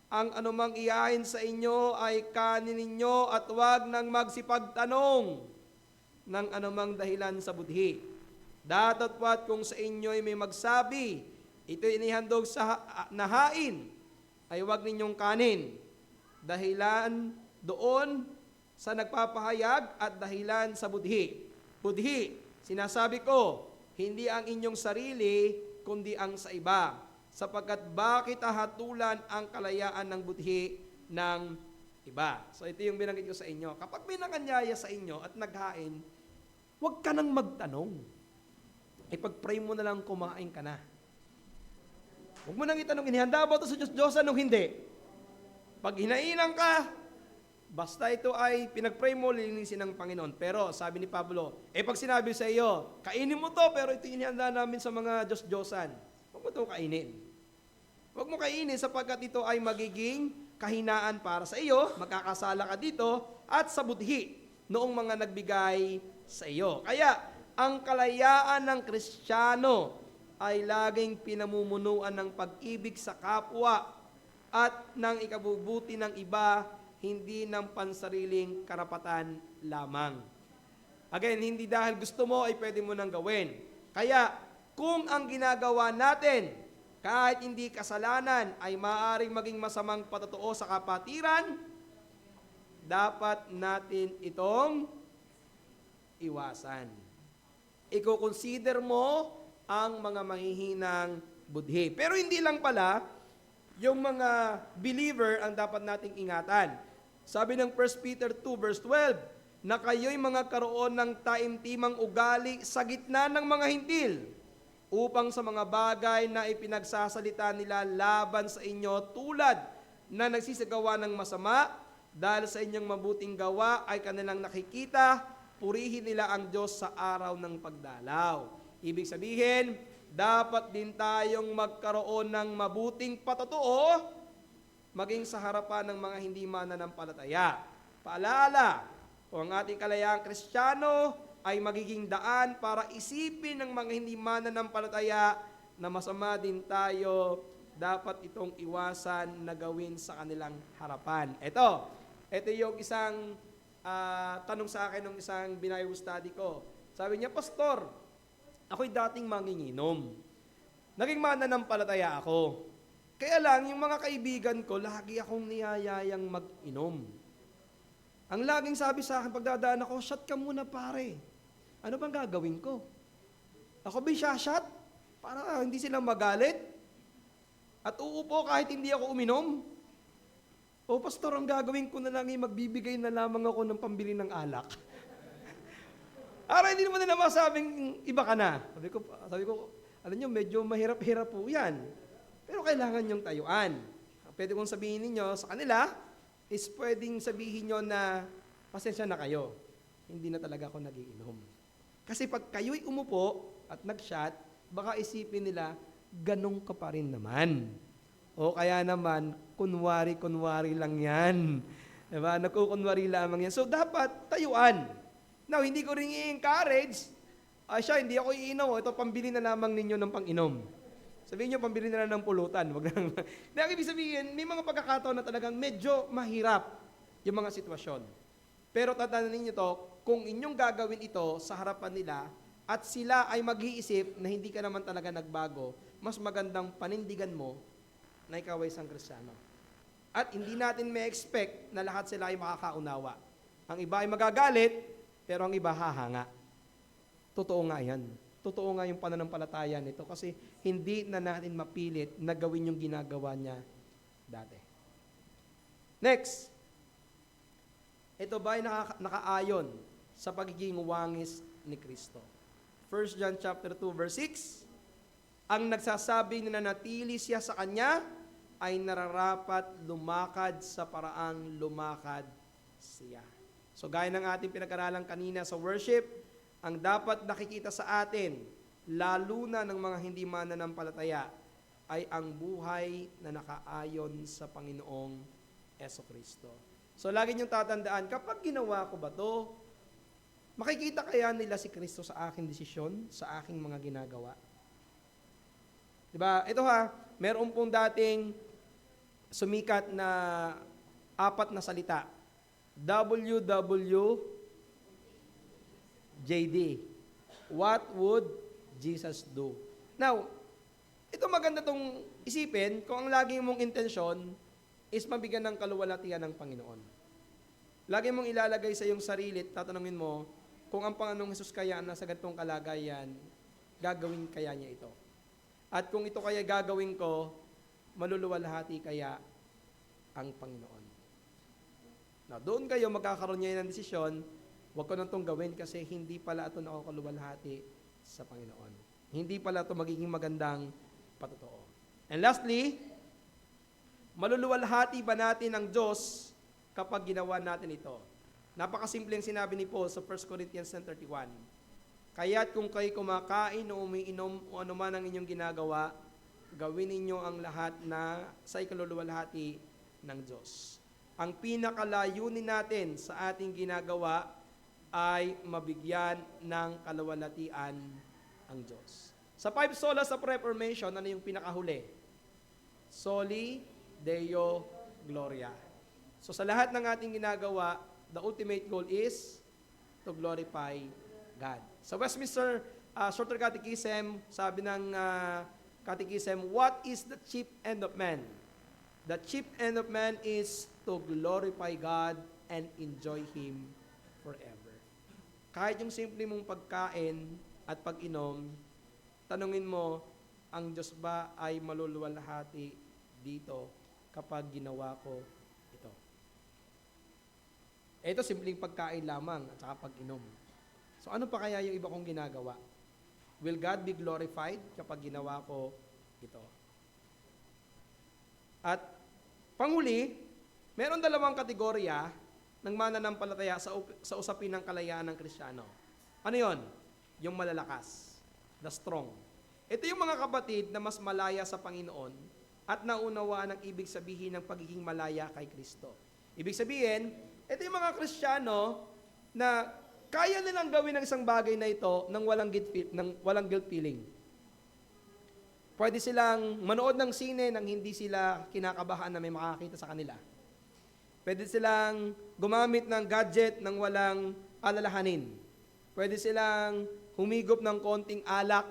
Speaker 1: ang anumang iyahin sa inyo ay kanin ninyo at huwag nang magsipagtanong ng anumang dahilan sa budhi. Datapwat kung sa inyo ay may magsabi, ito'y inihandog sa nahain, ay huwag ninyong kanin. Dahilan doon sa nagpapahayag at dahilan sa budhi. Budhi, sinasabi ko, hindi ang inyong sarili, kundi ang sa iba. Sapagkat bakit hahatulan ang kalayaan ng budhi ng iba? So ito yung binanggit ko sa inyo. Kapag may nakanyaya sa inyo at naghain, huwag ka nang magtanong. Ipag-pray mo na lang kumain ka na. Huwag mo nang itanong, inihanda ba ito sa Diyos-Diyosan o hindi? Pag hinailang ka, basta ito ay pinag-pray mo, lilinisin ng Panginoon. Pero sabi ni Pablo, pag sinabi sa iyo, kainin mo to, pero ito inihanda namin sa mga Diyos-Diyosan. Huwag mo ito kainin. Huwag mo kainin sapagkat ito ay magiging kahinaan para sa iyo, magkakasala ka dito, at sa budhi noong mga nagbigay sa iyo. Kaya, ang kalayaan ng Kristiyano ay laging pinamumunuan ng pag-ibig sa kapwa at ng ikabubuti ng iba, hindi ng pansariling karapatan lamang. Again, hindi dahil gusto mo ay pwede mo nang gawin. Kaya, kung ang ginagawa natin, kahit hindi kasalanan, ay maaaring maging masamang patotoo sa kapatiran, dapat natin itong iwasan. Iko-consider mo ang mga mahihinang budhi. Pero hindi lang pala yung mga believer ang dapat nating ingatan. Sabi ng 1 Peter 2 verse 12, na kayo'y mga karoon ng taimtimang ugali sa gitna ng mga hintil, upang sa mga bagay na ipinagsasalita nila laban sa inyo tulad na nagsisagawa ng masama, dahil sa inyong mabuting gawa ay kanilang nakikita, purihin nila ang Diyos sa araw ng pagdalaw. Ibig sabihin, dapat din tayong magkaroon ng mabuting patotoo, maging sa harapan ng mga hindi mananampalataya. Paalala, kung ang ating kalayaang Kristiyano ay magiging daan para isipin ng mga hindi mananampalataya na masama din tayo, dapat itong iwasan na gawin sa kanilang harapan. Ito yung isang tanong sa akin ng isang Bible study ko. Sabi niya, Pastor, ako'y dating manginginom. Naging mananampalataya ako. Kaya lang, yung mga kaibigan ko, lagi akong niyayayang mag-inom. Ang laging sabi sa akin, pagdadaan ako, shot ka muna pare. Ano bang gagawin ko? Ako ba shot? Para hindi sila magalit? At uupo kahit hindi ako uminom? O pastor, ang gagawin ko na lang ay magbibigay na lamang ako ng pambili ng alak. Ara, hindi naman nila masabing iba ka na. Sabi ko, alam nyo, medyo mahirap-hirap po yan. Pero kailangan nyong tayuan. Pwede kong sabihin ninyo sa kanila, is pwedeng sabihin nyo na, pasensya na kayo, hindi na talaga ako nagiinom. Kasi pag kayo'y umupo at nag-shot, baka isipin nila, ganun ka pa rin naman. O kaya naman, kunwari lang yan. Diba? Nagkukunwari lamang yan. So dapat tayuan. Now, hindi ko rin i-encourage, siya, hindi ako iinom, ito, pambili na lamang ninyo ng pang-inom. Sabihin nyo, pambili na lang ng pulutan. Wag lang. Dahil ibig sabihin, may mga pagkakataon na talagang medyo mahirap yung mga sitwasyon. Pero tandaan ninyo to, kung inyong gagawin ito sa harapan nila, at sila ay mag-iisip na hindi ka naman talaga nagbago, mas magandang panindigan mo na ikaw ay isang Kristiyano. At hindi natin may expect na lahat sila ay makakaunawa. Ang iba ay magagalit, pero ang iba hahanga. Totoo nga yan. Totoo nga yung pananampalataya nito kasi hindi na natin mapilit na gawin yung ginagawa niya dati. Next. Ito ba ay nakaayon sa pagiging wangis ni Kristo? 1 John chapter 2 verse 6, ang nagsasabing na nanatili siya sa Kanya ay nararapat lumakad sa paraang lumakad siya. So gaya ng ating pinag-aralan kanina sa worship, ang dapat nakikita sa atin, lalo na ng mga hindi mananampalataya, ay ang buhay na nakaayon sa Panginoong Jesucristo. So lagi niyong tatandaan, kapag ginawa ko ba to, makikita kaya nila si Kristo sa aking desisyon, sa aking mga ginagawa? Diba? Ito meron pong dating sumikat na 4 na salita. WWJD. What would Jesus do? Now, ito maganda tong isipin kung ang laging mong intensyon is mabigyan ng kaluwalhatian ng Panginoon. Lagi mong ilalagay sa iyong sarili at tatanungin mo kung ang Panginoong Hesus kaya nasa ganitong kalagayan, gagawin kaya niya ito. At kung ito kaya gagawin ko, maluluwalhati kaya ang Panginoon. Now, doon kayo magkakaroon niya ng desisyon, Huwag ko nang itong gawin kasi hindi pala ito nakakaluwalhati sa Panginoon. Hindi pala ito magiging magandang patotoo. And lastly, maluluwalhati ba natin ang Diyos kapag ginawa natin ito? Napakasimpleng sinabi ni Paul sa 1 Corinthians 10:31. Kaya't kung kayo kumakain o umiinom o anuman ang inyong ginagawa, gawin ninyo ang lahat na sa ikaluluwalhati ng Diyos. Ang pinakalayunin natin sa ating ginagawa ay mabigyan ng kaluwalhatian ang Diyos. Sa 5 solas of Reformation, ano yung pinakahuli? Soli Deo Gloria. So sa lahat ng ating ginagawa, the ultimate goal is to glorify God. Sa Westminster Shorter Catechism, sabi ng Catechism, what is the chief end of man? The chief end of man is to glorify God and enjoy Him forever. Kahit yung simple mong pagkain at pag-inom, tanungin mo, ang Diyos ba ay maluluwalhati dito kapag ginawa ko ito? Ito, simpleng pagkain lamang at saka pag-inom. So ano pa kaya yung iba kong ginagawa? Will God be glorified kapag ginawa ko ito? At panghuli, meron dalawang kategorya ng mananampalataya sa usapin ng kalayaan ng Kristiyano. Ano yon? Yung malalakas, the strong. Ito yung mga kapatid na mas malaya sa Panginoon at naunawaan ang ibig sabihin ng pagiging malaya kay Kristo. Ibig sabihin, ito yung mga Kristiyano na kaya nilang gawin ang isang bagay na ito nang walang guilt feeling. Pwede silang manood ng sine nang hindi sila kinakabahan na may makakita sa kanila. Pwede silang gumamit ng gadget nang walang alalahanin. Pwede silang humigop ng konting alak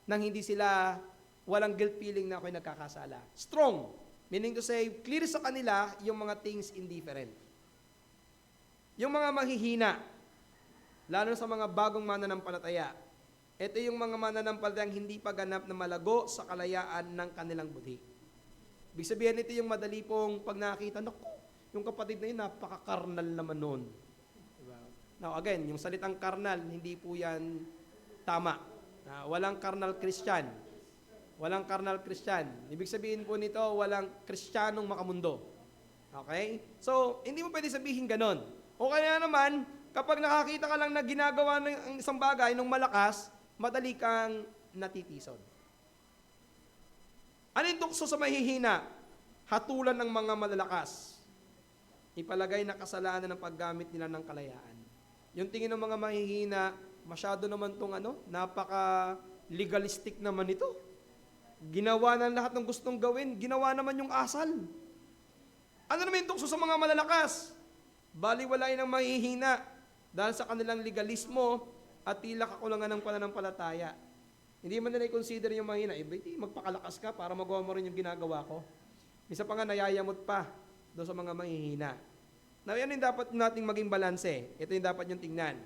Speaker 1: nang hindi sila walang guilt feeling na ako'y nagkakasala. Strong, meaning to say, clear sa kanila yung mga things indifferent. Yung mga mahihina, lalo sa mga bagong mananampalataya, ito yung mga mananampalatayang hindi pa ganap na malago sa kalayaan ng kanilang budhi. Ibig sabihin, ito yung madali pong pag nakita, naku, yung kapatid na yun, napaka-karnal naman nun. Diba? Now again, yung salitang karnal, hindi po yan tama. Walang karnal Christian. Walang karnal Christian. Ibig sabihin po nito, walang Kristiyanong makamundo. Okay? So, hindi mo pwede sabihin ganon. O kaya naman, kapag nakakita ka lang na ginagawa ng isang bagay ng malakas, madali kang natitison. Ano yung tukso sa mahihina? Hatulan ng mga malalakas. Ipalagay na kasalanan ng paggamit nila ng kalayaan. Yung tingin ng mga mahihina, masyado naman itong napaka-legalistic naman ito. Ginawa ng lahat ng gustong gawin, ginawa naman yung asal. Ano naman yung tukso sa mga malalakas? Baliwalain ng mahihina dahil sa kanilang legalismo at tila kakulangan ng pananampalataya. Hindi man nila i-consider yung mahina, magpakalakas ka para magawa mo rin yung ginagawa ko. Isa pa nga, nayayamot pa doon sa mga mahihina. Now, yan yung dapat nating maging balanse. Ito yung dapat yung tingnan.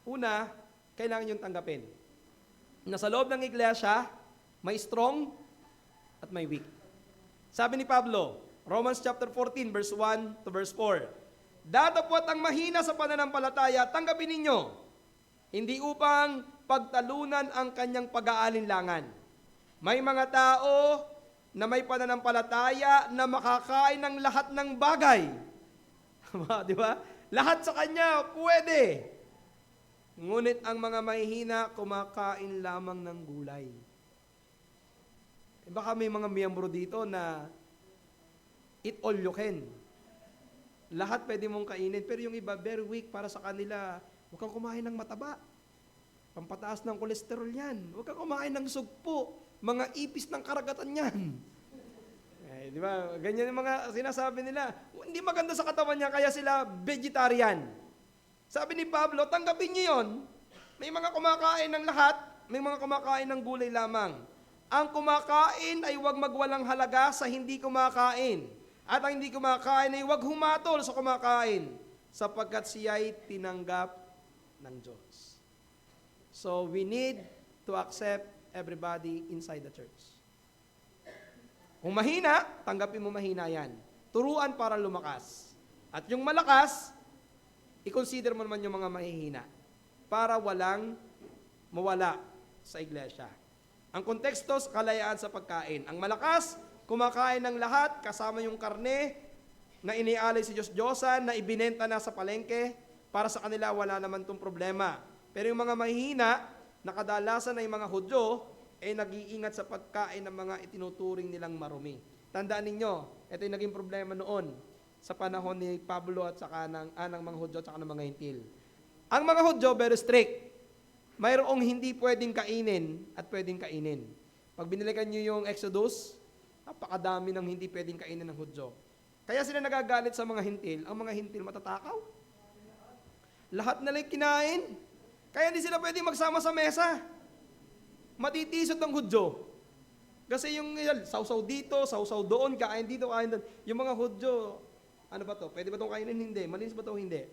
Speaker 1: Una, kailangan yung tanggapin. Na sa loob ng iglesia, may strong at may weak. Sabi ni Pablo, Romans chapter 14, verse 1 to verse 4, datapwat ang mahina sa pananampalataya, tanggapin ninyo, hindi upang pagtalunan ang kanyang pag-aalinlangan. May mga tao na may pananampalataya na makakain ng lahat ng bagay. Di ba? Lahat sa kanya, pwede. Ngunit ang mga mahihina, kumakain lamang ng gulay. Baka may mga miyembro dito na eat all you can. Lahat pwede mong kainin, pero yung iba, very weak para sa kanila. Huwag kang kumain ng mataba. Pampataas ng kolesterol yan. Huwag kang kumain ng sugpo. Mga ipis ng karagatan yan. Di ba? Ganyan yung mga sinasabi nila. Hindi maganda sa katawan niya, kaya sila vegetarian. Sabi ni Pablo, tanggapin niyo yun. May mga kumakain ng lahat, may mga kumakain ng gulay lamang. Ang kumakain ay huwag magwalang halaga sa hindi kumakain. At ang hindi kumakain ay huwag humatol sa kumakain, sapagkat siya'y tinanggap ng Diyos. So we need to accept everybody inside the church. Kung mahina, tanggapin mo mahina yan. Turuan para lumakas. At yung malakas, i-consider mo naman yung mga mahihina para walang mawala sa iglesia. Ang konteksto, kalayaan sa pagkain. Ang malakas, kumakain ng lahat, kasama yung karne, na inialay si Diyos-Diyosan, na ibinenta na sa palengke, para sa kanila wala naman tong problema. Pero yung mga mahihina, na kadalasan na yung mga Hudyo, nag-iingat sa pagkain ng mga itinuturing nilang marumi. Tandaan ninyo, ito yung naging problema noon sa panahon ni Pablo at saka ng mga Hudyo at saka ng mga Hintil. Ang mga Hudyo, very strict. Mayroong hindi pwedeng kainin at pwedeng kainin. Pag binilikan nyo yung Exodus, napakadami ng hindi pwedeng kainin ng Hudyo. Kaya sila nagagalit sa mga Hintil. Ang mga Hintil matatakaw. Lahat na lang kinain. Kaya hindi sila pwedeng magsama sa mesa. Matitisod ng Hudyo. Kasi yung sausaw dito, sausaw doon, kain dito, kain doon. Yung mga Hudyo, ano ba to? Pwede ba itong kainin? Hindi. Malinis ba ito? Hindi.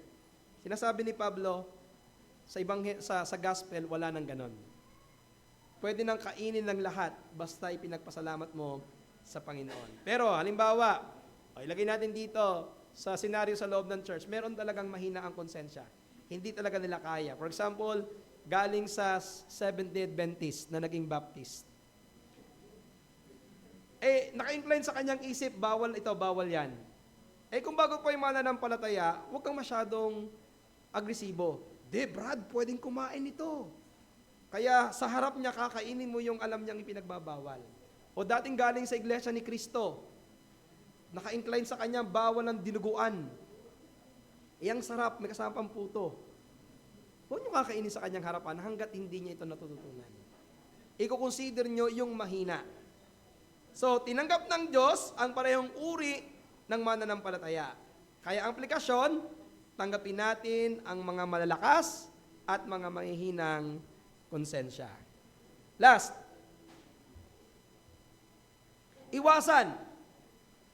Speaker 1: Sinasabi ni Pablo, sa gospel, wala nang ganon. Pwede nang kainin ng lahat, basta ipinagpasalamat mo sa Panginoon. Pero, halimbawa, ilagay natin dito, sa senaryo sa loob ng church, meron talagang mahina ang konsensya. Hindi talaga nila kaya. For example, galing sa Seventh-day Adventist na naging Baptist. Naka-incline sa kanyang isip, bawal ito, bawal yan. Kung bago pa yung mananampalataya, huwag kang masyadong agresibo. Brad, pwedeng kumain ito. Kaya sa harap niya, kakainin mo yung alam niyang ipinagbabawal. O dating galing sa iglesia ni Kristo, naka-incline sa kanya, bawal ng dinuguan. Ang sarap, may kasama pang puto. Huwag niyo kakainin sa kanyang harapan hanggat hindi niya ito natututunan. I-consider niyo yung mahina. So, tinanggap ng Diyos ang parehong uri ng mananampalataya. Kaya ang aplikasyon, tanggapin natin ang mga malalakas at mga mahihinang konsensya. Last, iwasan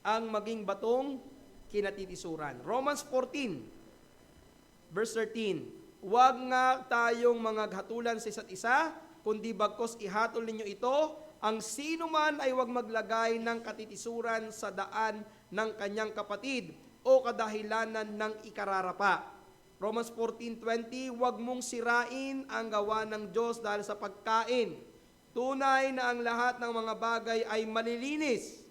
Speaker 1: ang maging batong kinatitisuran. Romans 14, verse 13, huwag nga tayong mga hatulan sa isa't isa, kundi bagkos ihatol ninyo ito, ang sino man ay huwag maglagay ng katitisuran sa daan ng kanyang kapatid, o kadahilanan ng ikararapa. Romans 14:20, huwag mong sirain ang gawa ng Diyos dahil sa pagkain. Tunay na ang lahat ng mga bagay ay malilinis.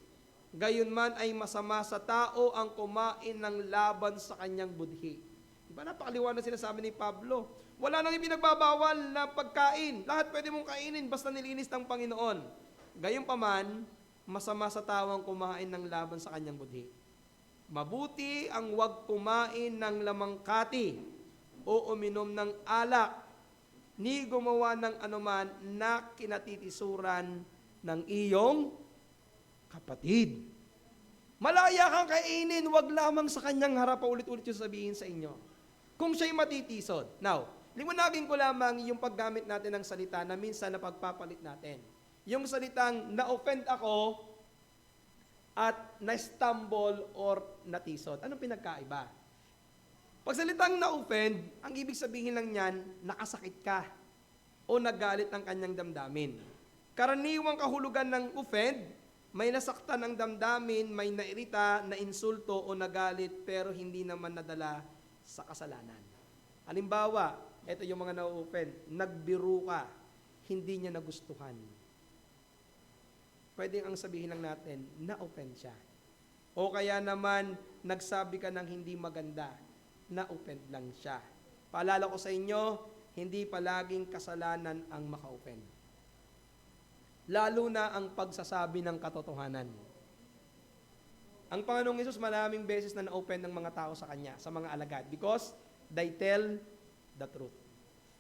Speaker 1: Gayunman ay masama sa tao ang kumain ng laban sa kanyang budhi. Diba napakaliwanag na sinasabi ni Pablo? Wala nang ipinagbabawal na pagkain. Lahat pwede mong kainin basta nilinis ng Panginoon. Gayunpaman, masama sa tao ang kumain ng laban sa kanyang budhi. Mabuti ang huwag kumain ng lamangkati o uminom ng alak, ni gumawa ng anuman na kinatitisuran ng iyong kapatid. Malaya kang kainin, huwag lamang sa kanyang harap, ulit-ulit yung sabihin sa inyo. Kung siya'y matitisod. Now, liwanagin ko lamang yung paggamit natin ng salita na minsan na pagpapalit natin. Yung salitang na-offend ako, at na-stumble or natisod. Anong pinagkaiba? Pag salitang na-offend, ang ibig sabihin lang niyan, nakasakit ka o nagalit ang kanyang damdamin. Karaniwang kahulugan ng offend, may nasaktan ng damdamin, may nairita, na-insulto o nagalit pero hindi naman nadala sa kasalanan. Halimbawa, ito yung mga na-offend, nagbiro ka, hindi niya nagustuhan. Pwede ang sabihin lang natin, na-offend siya. O kaya naman, nagsabi ka ng hindi maganda, na-offend lang siya. Paalala ko sa inyo, hindi palaging kasalanan ang maka-offend. Lalo na ang pagsasabi ng katotohanan. Ang Panginoong Hesus maraming beses na na-offend ng mga tao sa Kanya, sa mga alagad, because they tell the truth.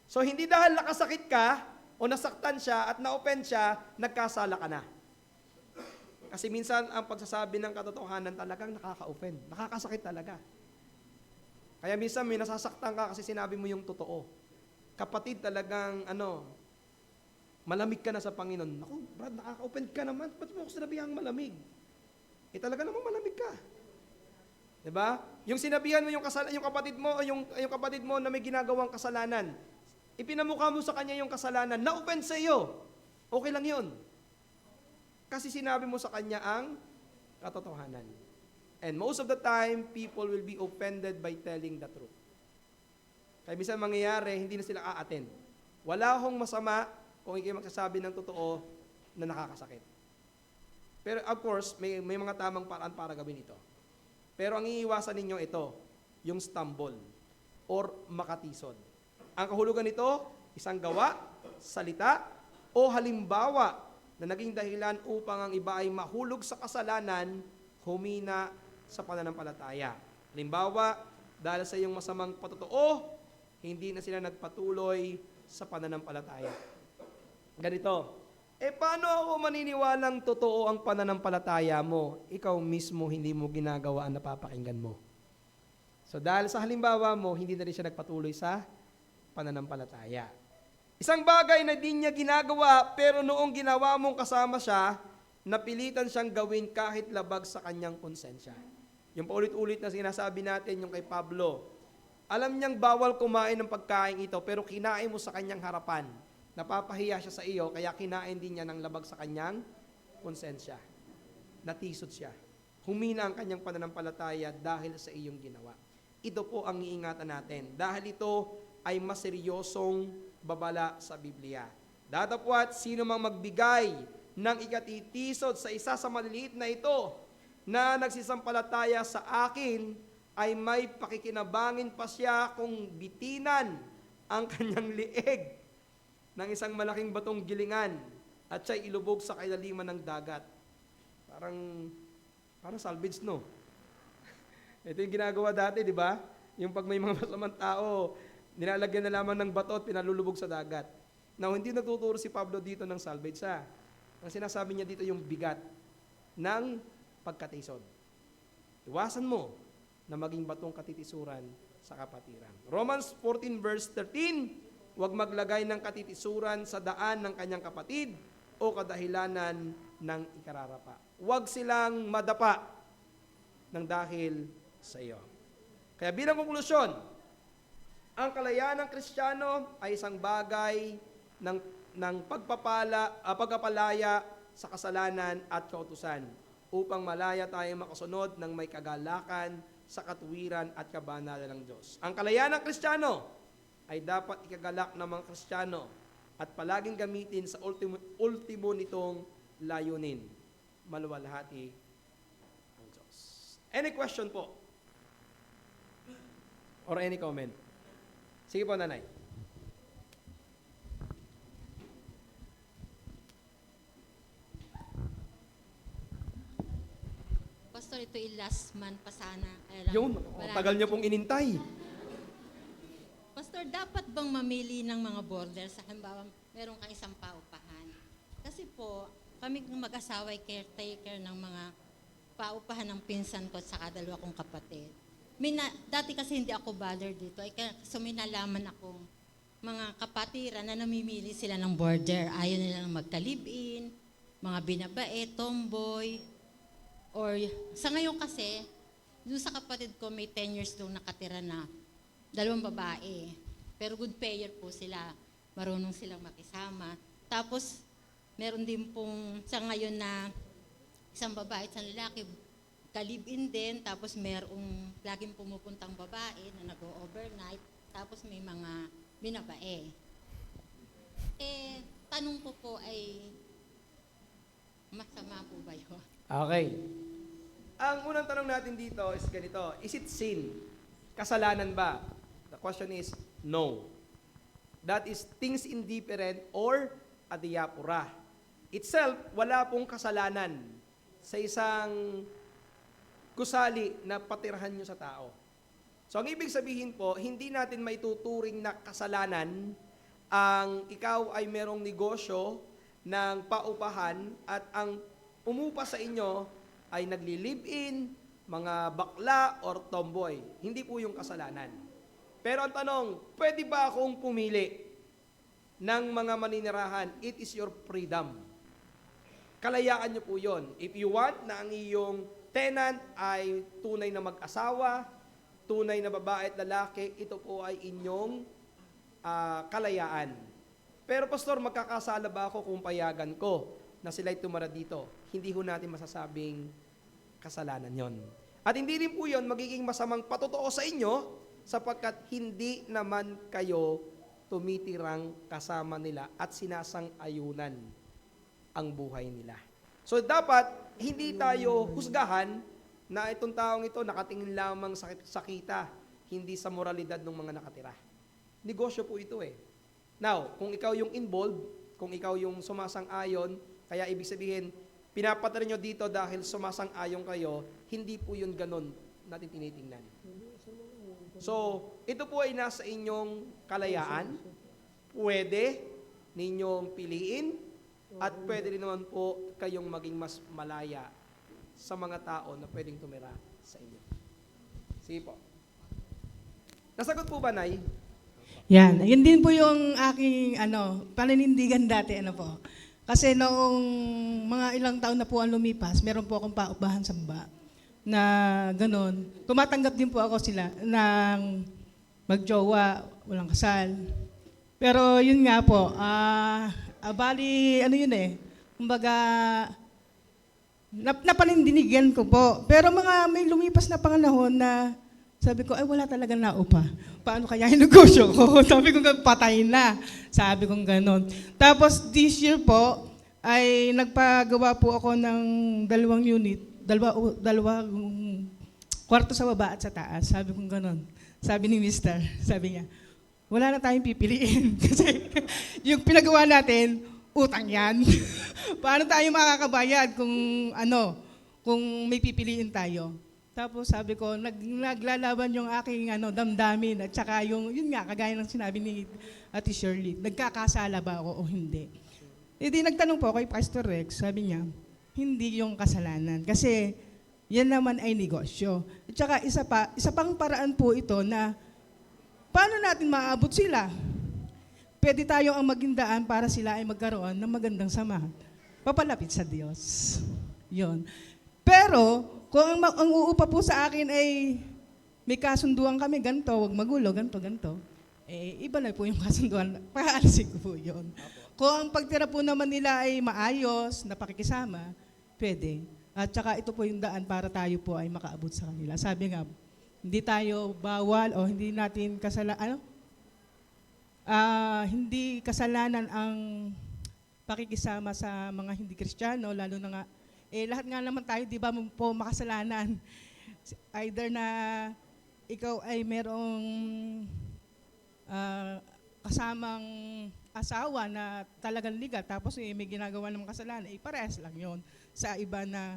Speaker 1: So hindi dahil nakasakit ka, o nasaktan siya at na-offend siya, nagkasala ka na. Kasi minsan, ang pagsasabi ng katotohanan talagang nakaka-offend. Nakakasakit talaga. Kaya minsan, may nasasaktan ka kasi sinabi mo yung totoo. Kapatid, talagang, malamig ka na sa Panginoon. Naku, Brad, nakaka-offend ka naman. Ba't mo ako sinabihang malamig? Talaga namang malamig ka. Diba? Yung sinabihan mo yung kapatid mo, o yung kapatid mo na may ginagawang kasalanan, ipinamukha mo sa kanya yung kasalanan, na-offend sa iyo. Okay lang yun. Kasi sinabi mo sa kanya ang katotohanan. And most of the time, people will be offended by telling the truth. Kaya minsan mangyayari, hindi na sila a-attend. Wala hong masama kung ikay magsasabi ng totoo na nakakasakit. Pero of course, may mga tamang paraan para gawin ito. Pero ang iiwasan ninyo ito, yung stumble or makatisod. Ang kahulugan nito, isang gawa, salita, o halimbawa na naging dahilan upang ang iba ay mahulog sa kasalanan, humina sa pananampalataya. Halimbawa, dahil sa iyong masamang patotoo, hindi na sila nagpatuloy sa pananampalataya. Ganito, paano ako maniniwalang totoo ang pananampalataya mo? Ikaw mismo hindi mo ginagawa ang napapakinggan mo. So dahil sa halimbawa mo, hindi na rin siya nagpatuloy sa pananampalataya. Isang bagay na di niya ginagawa, pero noong ginawa mong kasama siya, napilitan siyang gawin kahit labag sa kanyang konsensya. Yung paulit-ulit na sinasabi natin, yung kay Pablo, alam niyang bawal kumain ng pagkain ito, pero kinain mo sa kanyang harapan. Napapahiya siya sa iyo, kaya kinain din niya ng labag sa kanyang konsensya. Natisod siya. Humina ang kanyang pananampalataya dahil sa iyong ginawa. Ito po ang iingatan natin. Dahil ito ay mas seryosong babala sa Biblia. Datapwat, sino mang magbigay ng ikatitisod sa isa sa maliliit na ito na nagsisampalataya sa akin, ay may pakikinabangin pa siya kung bitinan ang kanyang lieg ng isang malaking batong gilingan at siya'y ilubog sa kailaliman ng dagat. Parang salvage, no? Ito yung ginagawa dati, di ba? Yung pag may mga masamang tao, nilalagyan na lamang ng bato at pinalulubog sa dagat. Now, hindi nagtuturo si Pablo dito ng salvage, ha? Ang sinasabi niya dito yung bigat ng pagkatisod. Iwasan mo na maging batong katitisuran sa kapatiran. Romans 14 verse 13, huwag maglagay ng katitisuran sa daan ng kanyang kapatid o kadahilanan ng ikararapa. Huwag silang madapa ng dahil sa iyo. Kaya bilang konklusyon, ang kalayaan ng Kristiyano ay isang bagay ng pagpapalaya sa kasalanan at kautusan upang malaya tayong makasunod ng may kagalakan sa katuwiran at kabanalan ng Diyos. Ang kalayaan ng Kristiyano ay dapat ikagalak ng mga Kristiyano at palaging gamitin sa ultimo nitong layunin, maluwalhati ang Diyos. Any question po? Or any comment? Sige po, nanay.
Speaker 2: Pastor, ito last month pa sana.
Speaker 1: Yun, tagal niyo pong inintay.
Speaker 2: Pastor, dapat bang mamili ng mga border sa halimbawa meron kang isang paupahan? Kasi po, kami mag-asawa ay caretaker ng mga paupahan ng pinsan ko at saka dalawa kong kapatid. Dati kasi hindi ako bothered dito, so may nalaman akong mga kapatiran na namimili sila ng border. Ayaw nila magka-live-in, mga binabae, tomboy, or sa ngayon kasi, doon sa kapatid ko may 10 years doon nakatira na dalawang babae. Pero good payer po sila. Marunong silang makisama. Tapos, meron din pong sa ngayon na isang babae at isang lalaki, ka-live-in din. Tapos merong laging pumupuntang babae na nag-overnight. Tapos may mga binabae. Tanong ko po ay, masama po ba yun?
Speaker 1: Okay. Ang unang tanong natin dito is ganito, is it sin? Kasalanan ba? The question is, no. That is things indifferent or adiyapura. Itself, wala pong kasalanan sa isang gusali na patirahan nyo sa tao. So, ang ibig sabihin po, hindi natin maituturing na kasalanan ang ikaw ay merong negosyo ng paupahan at ang umupa sa inyo ay nagli-live-in, mga bakla or tomboy. Hindi po yung kasalanan. Pero ang tanong, pwede ba akong pumili ng mga maninirahan? It is your freedom. Kalayaan nyo po yun. If you want na ang iyong tenant ay tunay na mag-asawa, tunay na babae at lalaki, ito po ay inyong kalayaan. Pero pastor, magkakasala ba ako kung payagan ko na sila'y tumara dito? Hindi ho natin masasabing kasalanan yon. At hindi rin po yon magiging masamang patotoo sa inyo sapagkat hindi naman kayo tumitirang kasama nila at sinasang-ayunan ang buhay nila. So dapat hindi tayo husgahan na itong taong ito nakatingin lamang sa kita, hindi sa moralidad ng mga nakatira. Negosyo po ito eh. Now, kung ikaw yung involved, kung ikaw yung sumasang-ayon, kaya ibig sabihin, pinapatira nyo dito dahil sumasang-ayon kayo, hindi po yun ganun natin tinitingnan. So, ito po ay nasa inyong kalayaan. Pwede ninyong piliin at pwede rin naman po kayong maging mas malaya sa mga tao na pwedeng tumira sa inyo. Sige po. Nasagot po ba, Nay?
Speaker 3: Yan. Yun din po yung aking paninindigan dati. Kasi noong mga ilang taon na po ang lumipas, meron po akong paupahan sa baba na ganon. Tumatanggap din po ako sila ng magjowa, walang kasal. Pero yun nga po, bali, kumbaga, napanindinigan ko po. Pero may lumipas na panganahon na sabi ko, ay wala talaga naupa. Paano kaya yung negosyo ko? Sabi ko, patay na. Sabi ko ganon. Tapos this year po, ay nagpagawa po ako ng 2 unit, dalawang kwarto sa baba at sa taas. Sabi ko ganon. Sabi ni Mister, sabi niya, wala na tayong pipiliin. Kasi yung pinagawa natin, utang yan. Paano tayo makakabayad kung may pipiliin tayo? Tapos sabi ko, naglalaban yung aking damdamin at saka yun nga, kagaya ng sinabi ni Ate Shirley, nagkakasala ba ako o hindi? E di nagtanong po kay Pastor Rex, sabi niya, hindi yung kasalanan. Kasi yan naman ay negosyo. At saka isa pang paraan po ito na paano natin maaabot sila? Pwede tayo ang maging daan para sila ay magkaroon ng magandang samahan. Papalapit sa Diyos. Yun. Pero, kung ang uupa po sa akin ay may kasunduan kami, ganito, wag magulo, ganito, iba na po yung kasunduan. Paalisin ko po yun. Kung ang pagtira po naman nila ay maayos, na pakikisama, pwede. At saka ito po yung daan para tayo po ay makaabot sa kanila. Sabi nga, hindi tayo bawal o hindi natin hindi kasalanan ang pakikisama sa mga hindi Kristiyano, lalo na nga, lahat nga naman tayo, di ba po makasalanan? Either na ikaw ay merong kasamang asawa na talagang ligat, tapos may ginagawa ng kasalanan, parehas lang yon sa iba na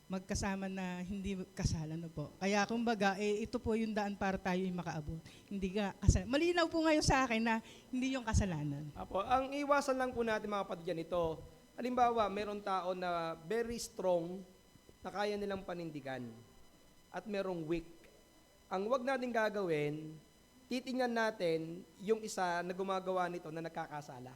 Speaker 3: magkasama na hindi kasalan po. Kaya kumbaga, ito po yung daan para tayo makaabot. Hindi ka kasalanan. Malinaw po ngayon sa akin na hindi yung kasalanan.
Speaker 1: Apo, ang iwasan lang po natin mga kapatid dyan ito, halimbawa, meron tao na very strong na kaya nilang panindigan at merong weak. Ang wag natin gagawin, titingnan natin yung isa na gumagawa nito na nagkakasala.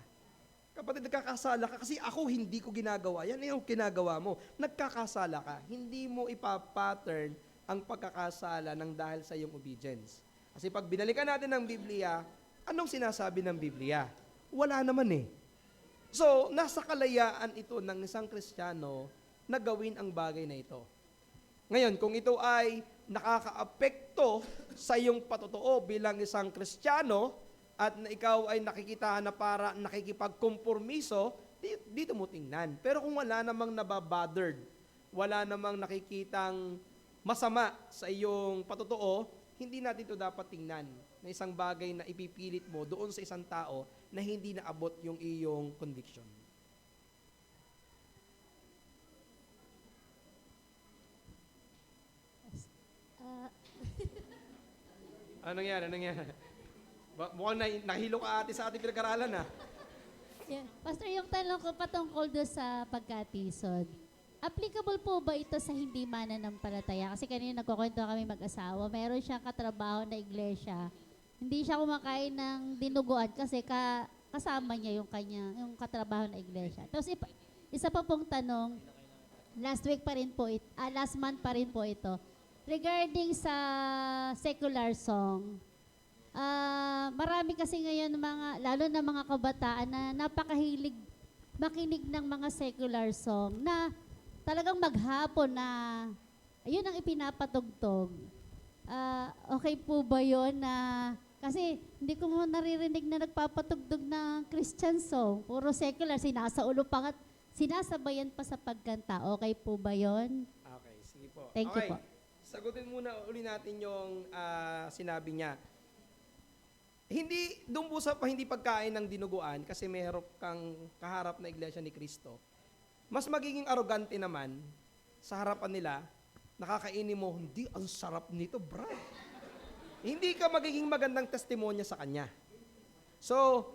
Speaker 1: Kapatid, nagkakasala ka kasi ako hindi ko ginagawa. Yan yung ginagawa mo. Nagkakasala ka. Hindi mo ipapattern ang pagkakasala ng dahil sa iyong obedience. Kasi pag binalikan natin ng Biblia, anong sinasabi ng Biblia? Wala naman eh. So, nasa kalayaan ito ng isang Kristiyano na gawin ang bagay na ito. Ngayon, kung ito ay nakakaapekto sa iyong patotoo bilang isang Kristiyano at na ikaw ay nakikita na para nakikipagkompormiso, dito mo tingnan. Pero kung wala namang nababothered, wala namang nakikitang masama sa iyong patotoo, hindi natin ito dapat tingnan na isang bagay na ipipilit mo doon sa isang tao na hindi naabot yung iyong conviction. Anong yan? Mukhang nahilo ka ate sa ating pinag-aralan ha.
Speaker 4: Yeah. Pastor, yung tanong ko patungkol doon sa pagkatisod. Applicable po ba ito sa hindi mananampalataya? Kasi kanina nagkukwento kami mag-asawa, meron siyang katrabaho na iglesia. Hindi siya kumakain ng dinuguan kasi kasama niya yung katrabaho na iglesia. Tapos isa pa pong tanong, last month pa rin po ito. Regarding sa secular song, marami kasi ngayon lalo na mga kabataan na napakahilig makinig ng mga secular song na talagang maghapon na ayun ang ipinapatugtog. Okay po ba yun na, kasi hindi ko mo naririnig na nagpapatugtog ng Christian song. Puro secular, sinasaulo pa at sinasabayan pa sa pagkanta. Okay po ba yun?
Speaker 1: Okay, sige po.
Speaker 4: Thank you
Speaker 1: Okay,
Speaker 4: po.
Speaker 1: sagutin muna uli natin yung sinabi niya. Hindi, doon po sa hindi pagkain ng dinuguan, kasi meron kang kaharap na iglesia ni Kristo, mas magiging arrogante naman sa harapan nila, nakakainin mo, hindi, ang sarap nito, brad. Hindi ka magiging magandang testimonya sa kanya. So,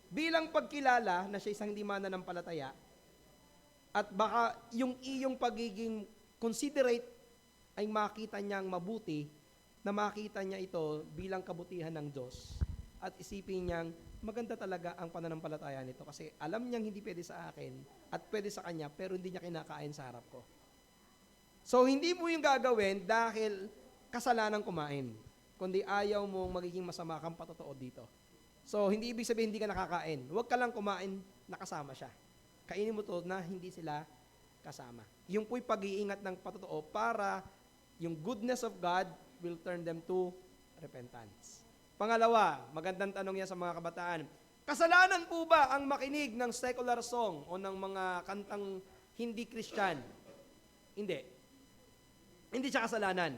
Speaker 1: bilang pagkilala na siya isang hindi mananampalataya, at baka yung iyong pagiging considerate ay makita niyang mabuti, na makita niya ito bilang kabutihan ng Diyos, at isipin niyang maganda talaga ang pananampalataya nito kasi alam niyang hindi pwede sa akin at pwede sa kanya pero hindi niya kinakain sa harap ko. So, hindi mo yung gagawin dahil kasalanan kumain, kundi ayaw mong magiging masama kang patotoo dito. So, hindi ibig sabihin hindi ka nakakain. Huwag ka lang kumain na kasama siya. Kainin mo to na hindi sila kasama. Yung po'y pag-iingat ng patotoo para yung goodness of God will turn them to repentance. Pangalawa, magandang tanong yan sa mga kabataan. Kasalanan po ba ang makinig ng secular song o ng mga kantang hindi Christian? Hindi. Hindi siya kasalanan.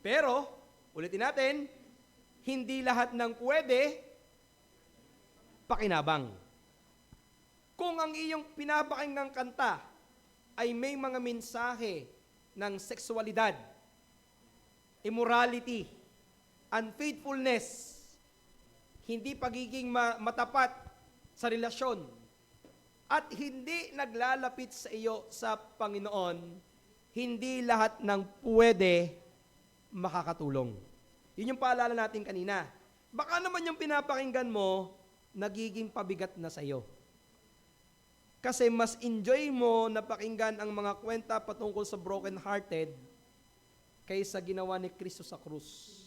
Speaker 1: Pero, ulitin natin, hindi lahat ng pwede pakinabang. Kung ang iyong pinapakinggang kanta ay may mga mensahe ng sexualidad, immorality, unfaithfulness, hindi pagiging matapat sa relasyon, at hindi naglalapit sa iyo sa Panginoon, hindi lahat ng pwede makakatulong. Yun yung paalala natin kanina. Baka naman yung pinapakinggan mo, nagiging pabigat na sa iyo. Kasi mas enjoy mo na pakinggan ang mga kwenta patungkol sa broken-hearted kaysa ginawa ni Kristo sa krus.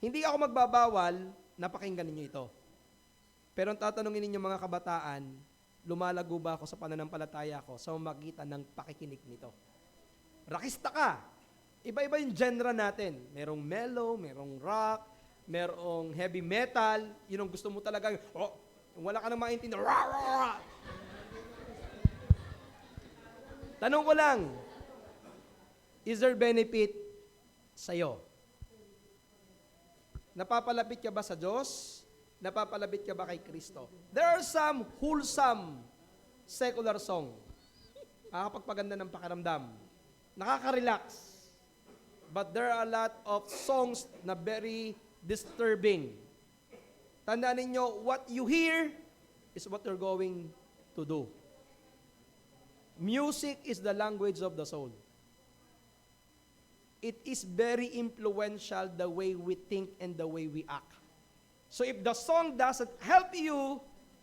Speaker 1: Hindi ako magbabawal na pakinggan ninyo ito. Pero ang tatanungin ninyo mga kabataan, lumalago ba ako sa pananampalataya ko sa magitan ng pakikinig nito? Rakista ka. Iba-iba yung genre natin. Merong mellow, merong rock, merong heavy metal. Yun ang gusto mo talaga. Oh, wala ka nang maintindihan. Rah, rah, rah. Tanong ko lang, is there benefit sa'yo? Napapalapit ka ba sa Diyos? Napapalapit ka ba kay Kristo? There are some wholesome secular song. Nakakapagpaganda ng pakiramdam. Nakaka-relax. But there are a lot of songs na very disturbing. Tandaan ninyo, what you hear is what you're going to do. Music is the language of the soul. It is very influential the way we think and the way we act. So if the song doesn't help you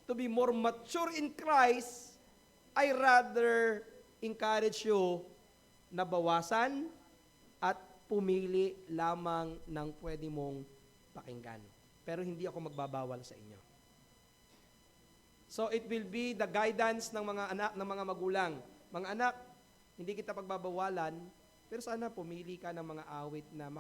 Speaker 1: to be more mature in Christ, I rather encourage you na bawasan at pumili lamang ng pwede mong pakinggan. Pero hindi ako magbabawal sa inyo. So it will be the guidance ng mga anak, ng mga magulang. Mga anak, hindi kita pagbabawalan, pero sana pumili ka ng mga awit na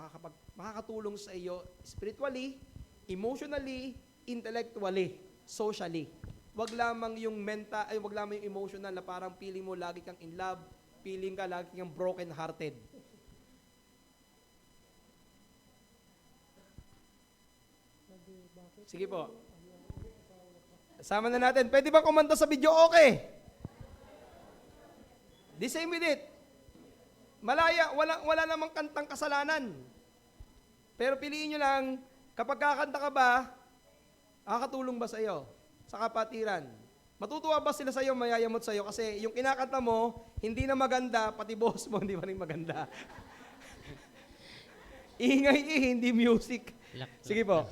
Speaker 1: makakatulong sa iyo spiritually, emotionally, intellectually, socially. Wag lamang yung wag lamang yung emotional na parang feeling mo lagi kang in love, feeling ka lagi kang broken hearted. Sige po. Sama na natin. Pwede ba kumanta sa video? Okay. The same with it. Malaya, wala namang kantang kasalanan. Pero piliin nyo lang, kapag kakanta ka ba, nakakatulong ba sa iyo? Sa kapatiran? Matutuwa ba sila sa iyo, mayayamot sa iyo? Kasi yung kinakanta mo, hindi na maganda, pati boss mo, hindi pa rin maganda. Ingay hindi music. Sige po.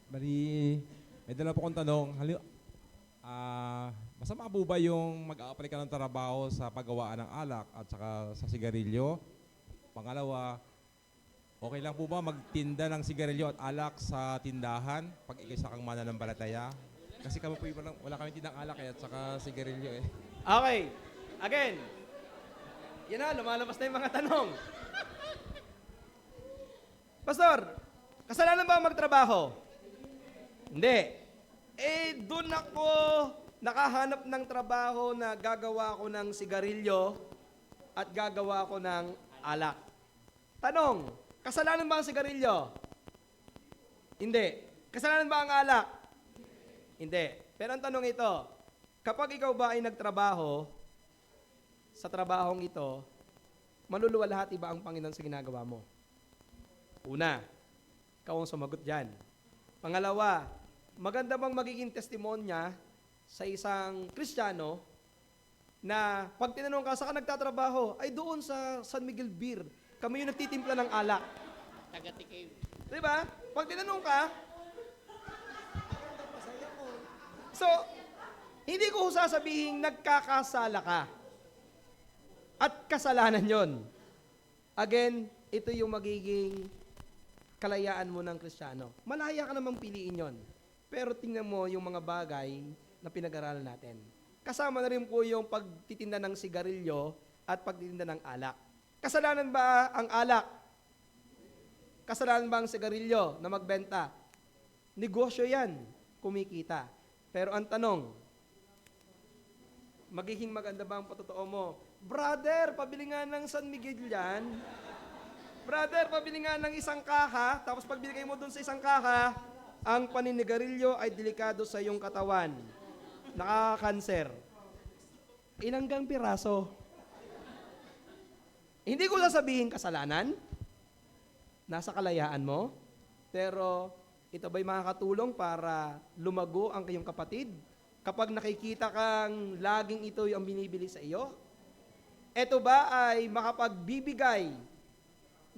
Speaker 5: Bali, may dala po akong tanong. Masama po ba yung mag-a-apply ka ng trabaho sa paggawaan ng alak at saka sa sigarilyo? Pangalawa, okay lang po ba magtinda ng sigarilyo at alak sa tindahan pag ikisa kang mananampalataya? Kasi kami po wala kami tindang alak at saka sigarilyo eh.
Speaker 1: Okay. Again. Yan na, lumalabas na yung mga tanong. Pastor, kasalanan ba magtrabaho? Hindi. Doon ako nakahanap ng trabaho na gagawa ko ng sigarilyo at gagawa ko ng alak. Tanong, kasalanan ba ang sigarilyo? Hindi. Kasalanan ba ang alak? Hindi. Pero ang tanong ito, kapag ikaw ba ay nagtrabaho, sa trabahong ito, maluluwalhati ba ang Panginoon sa ginagawa mo? Una, ikaw ang sumagot dyan. Pangalawa, maganda bang magiging testimonya sa isang Kristiyano na pag tinanong ka, saan ka nagtatrabaho? Ay doon sa San Miguel Beer. Kami yung nagtitimpla ng alak. Diba? Pag tinanong ka, so, hindi ko sasabihin nagkakasala ka. At kasalanan yon. Again, ito yung magiging kalayaan mo ng Kristiyano. Malaya ka namang piliin yon. Pero tingnan mo yung mga bagay na pinag-aralan natin. Kasama na rin po yung pagtitinda ng sigarilyo at pagtitinda ng alak. Kasalanan ba ang alak? Kasalanan ba ang sigarilyo na magbenta? Negosyo yan, kumikita. Pero ang tanong, magiging maganda ba ang patotoo mo? Brother, pabili nga ng San Miguel yan. Brother, pabili nga ng isang kaha, tapos pag binigay mo dun sa isang kaha, ang paninigarilyo ay delikado sa iyong katawan. Nakaka-cancer. Inanggang piraso. Hindi ko sasabihin kasalanan, nasa kalayaan mo, pero ito ba'y makakatulong para lumago ang kayong kapatid? Kapag nakikita kang laging ito ang binibili sa iyo, ito ba ay makapagbibigay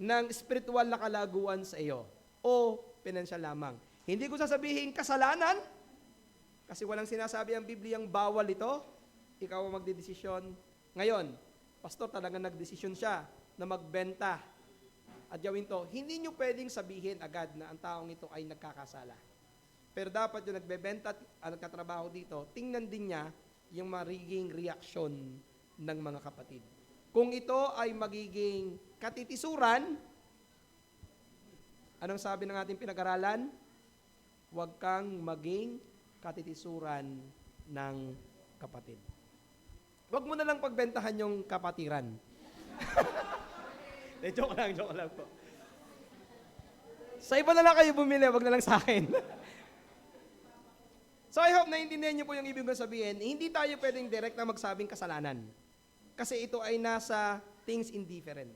Speaker 1: ng spiritual na kalaguan sa iyo o pinansyal lamang? Hindi ko sasabihin kasalanan, kasi walang sinasabi ang Bibliang bawal ito. Ikaw ang magdedesisyon. Ngayon, pastor, talagang nagdesisyon siya na magbenta at gawin to. Hindi nyo pwedeng sabihin agad na ang taong ito ay nagkakasala. Pero dapat yung nagbebenta at nagkatrabaho dito, tingnan din niya yung magiging reaksyon ng mga kapatid. Kung ito ay magiging katitisuran, anong sabi ng ating pinag-aralan? Huwag kang maging katitisuran ng kapatid. Huwag mo na lang pagbentahan yung kapatiran. Joke lang po. Sa iba na lang kayo bumili, wag na lang sa akin. So I hope naintindihan niyo po yung ibig kong sabihin. Hindi tayo pwedeng direct na magsabing kasalanan. Kasi ito ay nasa things indifferent.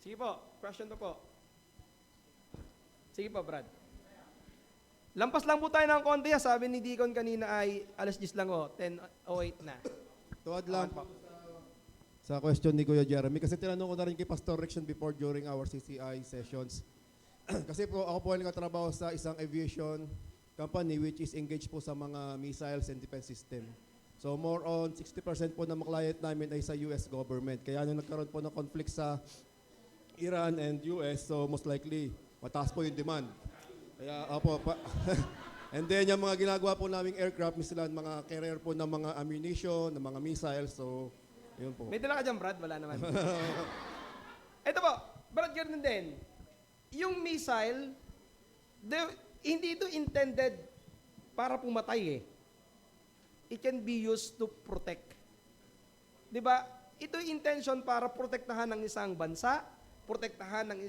Speaker 1: Sige po, question po. Sige po, Brad. Lampas lang po tayo ng konti. Sabi ni Deacon kanina ay alas 10 lang 10:08 na.
Speaker 6: Tuwad lang po sa question ni Kuya Jeremy. Kasi tinanong ko na rin kay Pastor Rection before during our CCI sessions. Kasi po ako po ay nakatrabaho sa isang aviation company which is engaged po sa mga missiles and defense system. So more on 60% po ng mga client namin ay sa US government. Kaya nung nagkaroon po ng conflict sa Iran and US, so most likely mataas po yung demand. Kaya and then yung mga ginagawa po naming aircraft, sila mga carrier po ng mga ammunition, ng mga missiles, so yun po.
Speaker 1: May dala ka dyan, Brad? Wala naman. Ito po, Brad, ganun din. Yung missile, hindi ito intended para pumatay eh. It can be used to protect. Di ba? Ito yung intention para protektahan ng isang bansa, protektahan ng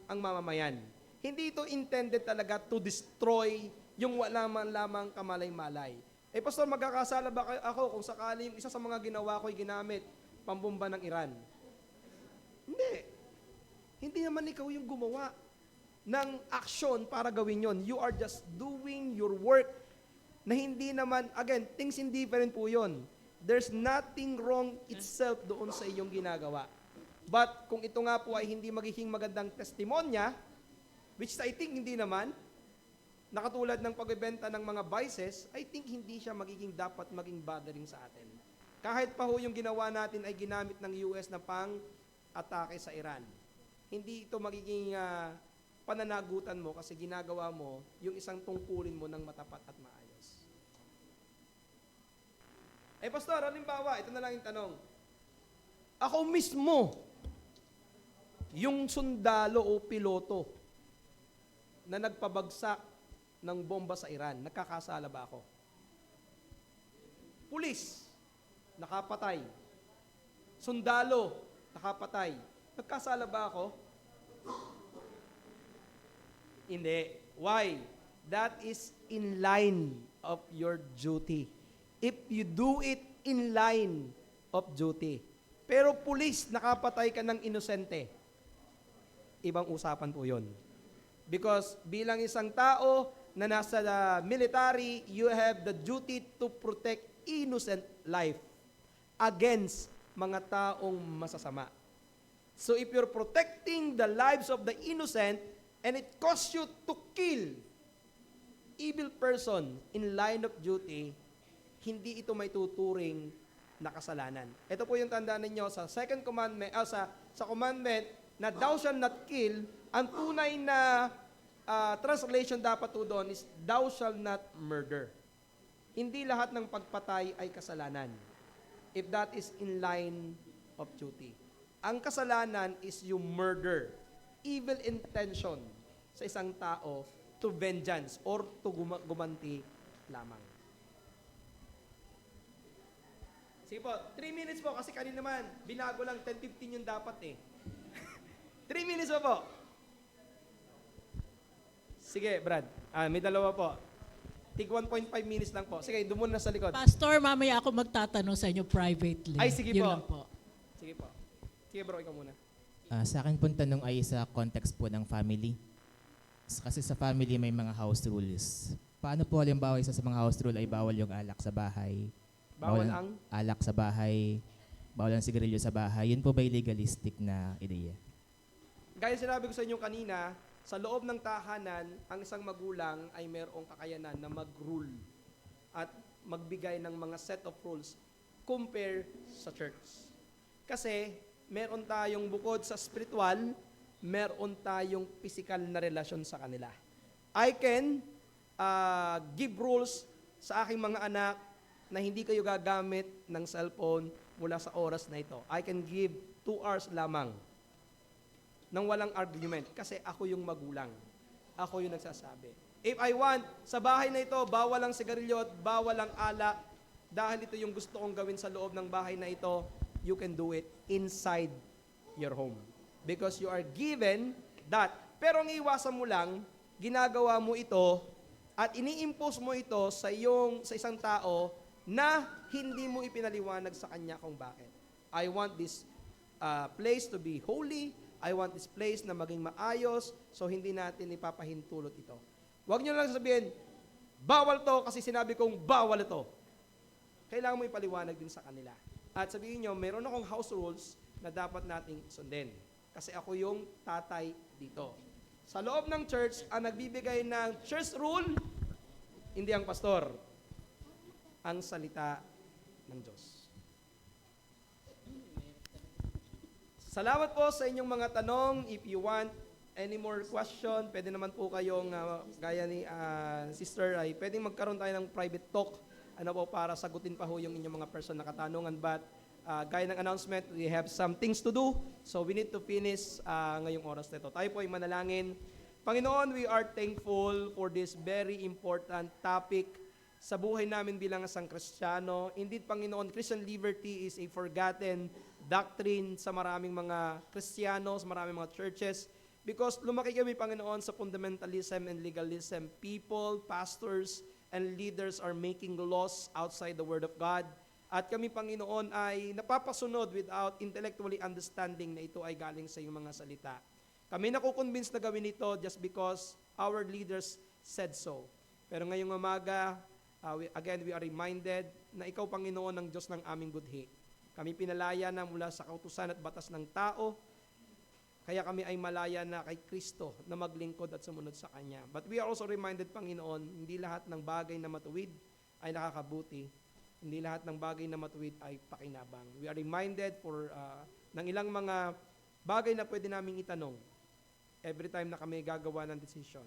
Speaker 1: ang mamamayan. Hindi ito intended talaga to destroy yung wala man lamang kamalay-malay. Pastor, magkakasala ba ako kung sakali yung isa sa mga ginawa ko'y ginamit pambomba ng Iran? Hindi. Hindi naman ikaw yung gumawa ng aksyon para gawin yon. You are just doing your work na hindi naman, again, things indifferent po yun. There's nothing wrong itself doon sa iyong ginagawa. But kung ito nga po ay hindi magiging magandang testimonya, which I think hindi naman, nakatulad ng pagbebenta ng mga vices, I think hindi siya dapat maging bothering sa atin. Kahit pa ho yung ginawa natin ay ginamit ng US na pang-atake sa Iran. Hindi ito magiging pananagutan mo kasi ginagawa mo yung isang tungkulin mo ng matapat at maayos. Eh, Pastor, halimbawa, ito na lang yung tanong. Ako mismo, yung sundalo o piloto na nagpabagsak ng bomba sa Iran, nagkakasala ba ako? Pulis, nakapatay. Sundalo, nakapatay. Nagkasala ba ako? Hindi. Why? That is in line of your duty. If you do it in line of duty. Pero pulis, nakapatay ka ng inosente. Ibang usapan po yun. Because bilang isang tao na nasa military, you have the duty to protect innocent life against mga taong masasama. So if you're protecting the lives of the innocent and it costs you to kill evil person in line of duty, hindi ito may tuturing na kasalanan. Ito po yung tandaan ninyo sa second commandment, sa commandment na thou shalt not kill, ang tunay na translation dapat po doon is thou shalt not murder. Hindi lahat ng pagpatay ay kasalanan. If that is in line of duty. Ang kasalanan is yung murder, evil intention sa isang tao to vengeance or to gumanti lamang. Sige po, 3 minutes po kasi kanina naman, binago lang 10:15 yung dapat eh. 3 minutes po. Sige, Brad. May dalawa po. Tig 1.5 minutes lang po. Sige, doon muna sa likod.
Speaker 7: Pastor, mamaya ako magtatanong sa inyo privately.
Speaker 1: Ay, sige
Speaker 7: Yun
Speaker 1: po.
Speaker 7: lang po.
Speaker 1: Sige po. Sige bro, ikaw muna.
Speaker 8: Sa akin pong tanong ay sa context po ng family. Kasi sa family may mga house rules. Paano po halimbawa isa sa mga house rule ay bawal yung alak sa bahay?
Speaker 1: Bawal ang?
Speaker 8: Alak sa bahay, bawal ang sigarilyo sa bahay. Yun po ba legalistic na ideya?
Speaker 1: Gaya sinabi ko sa inyo kanina, sa loob ng tahanan, ang isang magulang ay mayroong kakayanan na mag-rule at magbigay ng mga set of rules compare sa church. Kasi meron tayong bukod sa spiritual, meron tayong physical na relasyon sa kanila. I can give rules sa aking mga anak na hindi kayo gagamit ng cellphone mula sa oras na ito. I can give 2 hours lamang nang walang argument kasi ako yung magulang. Ako yung nagsasabi. If I want, sa bahay na ito, bawal ang sigarilyo at bawal ang alak dahil ito yung gusto kong gawin sa loob ng bahay na ito, you can do it inside your home. Because you are given that. Pero ang iwasan mo lang, ginagawa mo ito at ini-impose mo ito sa isang tao na hindi mo ipinaliwanag sa kanya kung bakit. I want this place to be holy. I want this place na maging maayos, so hindi natin ipapahintulot ito. Huwag nyo lang sabihin, bawal to kasi sinabi kong bawal ito. Kailangan mo ipaliwanag din sa kanila. At sabihin nyo, meron akong house rules na dapat nating sundin. Kasi ako yung tatay dito. Sa loob ng church, ang nagbibigay ng church rule, hindi ang pastor, ang salita ng Diyos. Salamat po sa inyong mga tanong. If you want any more question, pwede naman po kayong, gaya ni sister, ay pwedeng magkaroon tayo ng private talk para sagutin pa ho yung inyong mga personal na katanungan. But gaya ng announcement, we have some things to do. So we need to finish ngayong oras na ito. Tayo po ay manalangin. Panginoon, we are thankful for this very important topic sa buhay namin bilang isang Kristiyano. Indeed, Panginoon, Christian liberty is a forgotten doctrine sa maraming mga Kristiyano, sa maraming mga churches. Because lumaki kami, Panginoon, sa fundamentalism and legalism. People, pastors, and leaders are making laws outside the Word of God. At kami, Panginoon, ay napapasunod without intellectually understanding na ito ay galing sa iyong mga salita. Kami nakukonvince na gawin ito just because our leaders said so. Pero ngayong umaga, again, we are reminded na ikaw, Panginoon, ang Diyos ng aming budhi. Kami pinalaya na mula sa kautusan at batas ng tao, kaya kami ay malaya na kay Kristo na maglingkod at sumunod sa Kanya. But we are also reminded, Panginoon, hindi lahat ng bagay na matuwid ay nakakabuti. Hindi lahat ng bagay na matuwid ay pakinabang. We are reminded ng ilang mga bagay na pwede naming itanong every time na kami gagawa ng decision.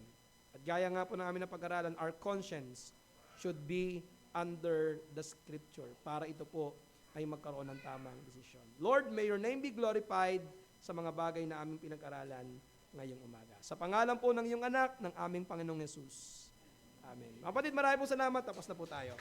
Speaker 1: At gaya nga po ng aming napag-aralan, our conscience should be under the scripture para ito po ay magkaroon ng tamang desisyon. Lord, may your name be glorified sa mga bagay na aming pinag-aralan ngayong umaga. Sa pangalan po ng iyong anak, ng aming Panginoong Yesus. Amen. Mga kapatid, marami po salamat. Tapos na po tayo.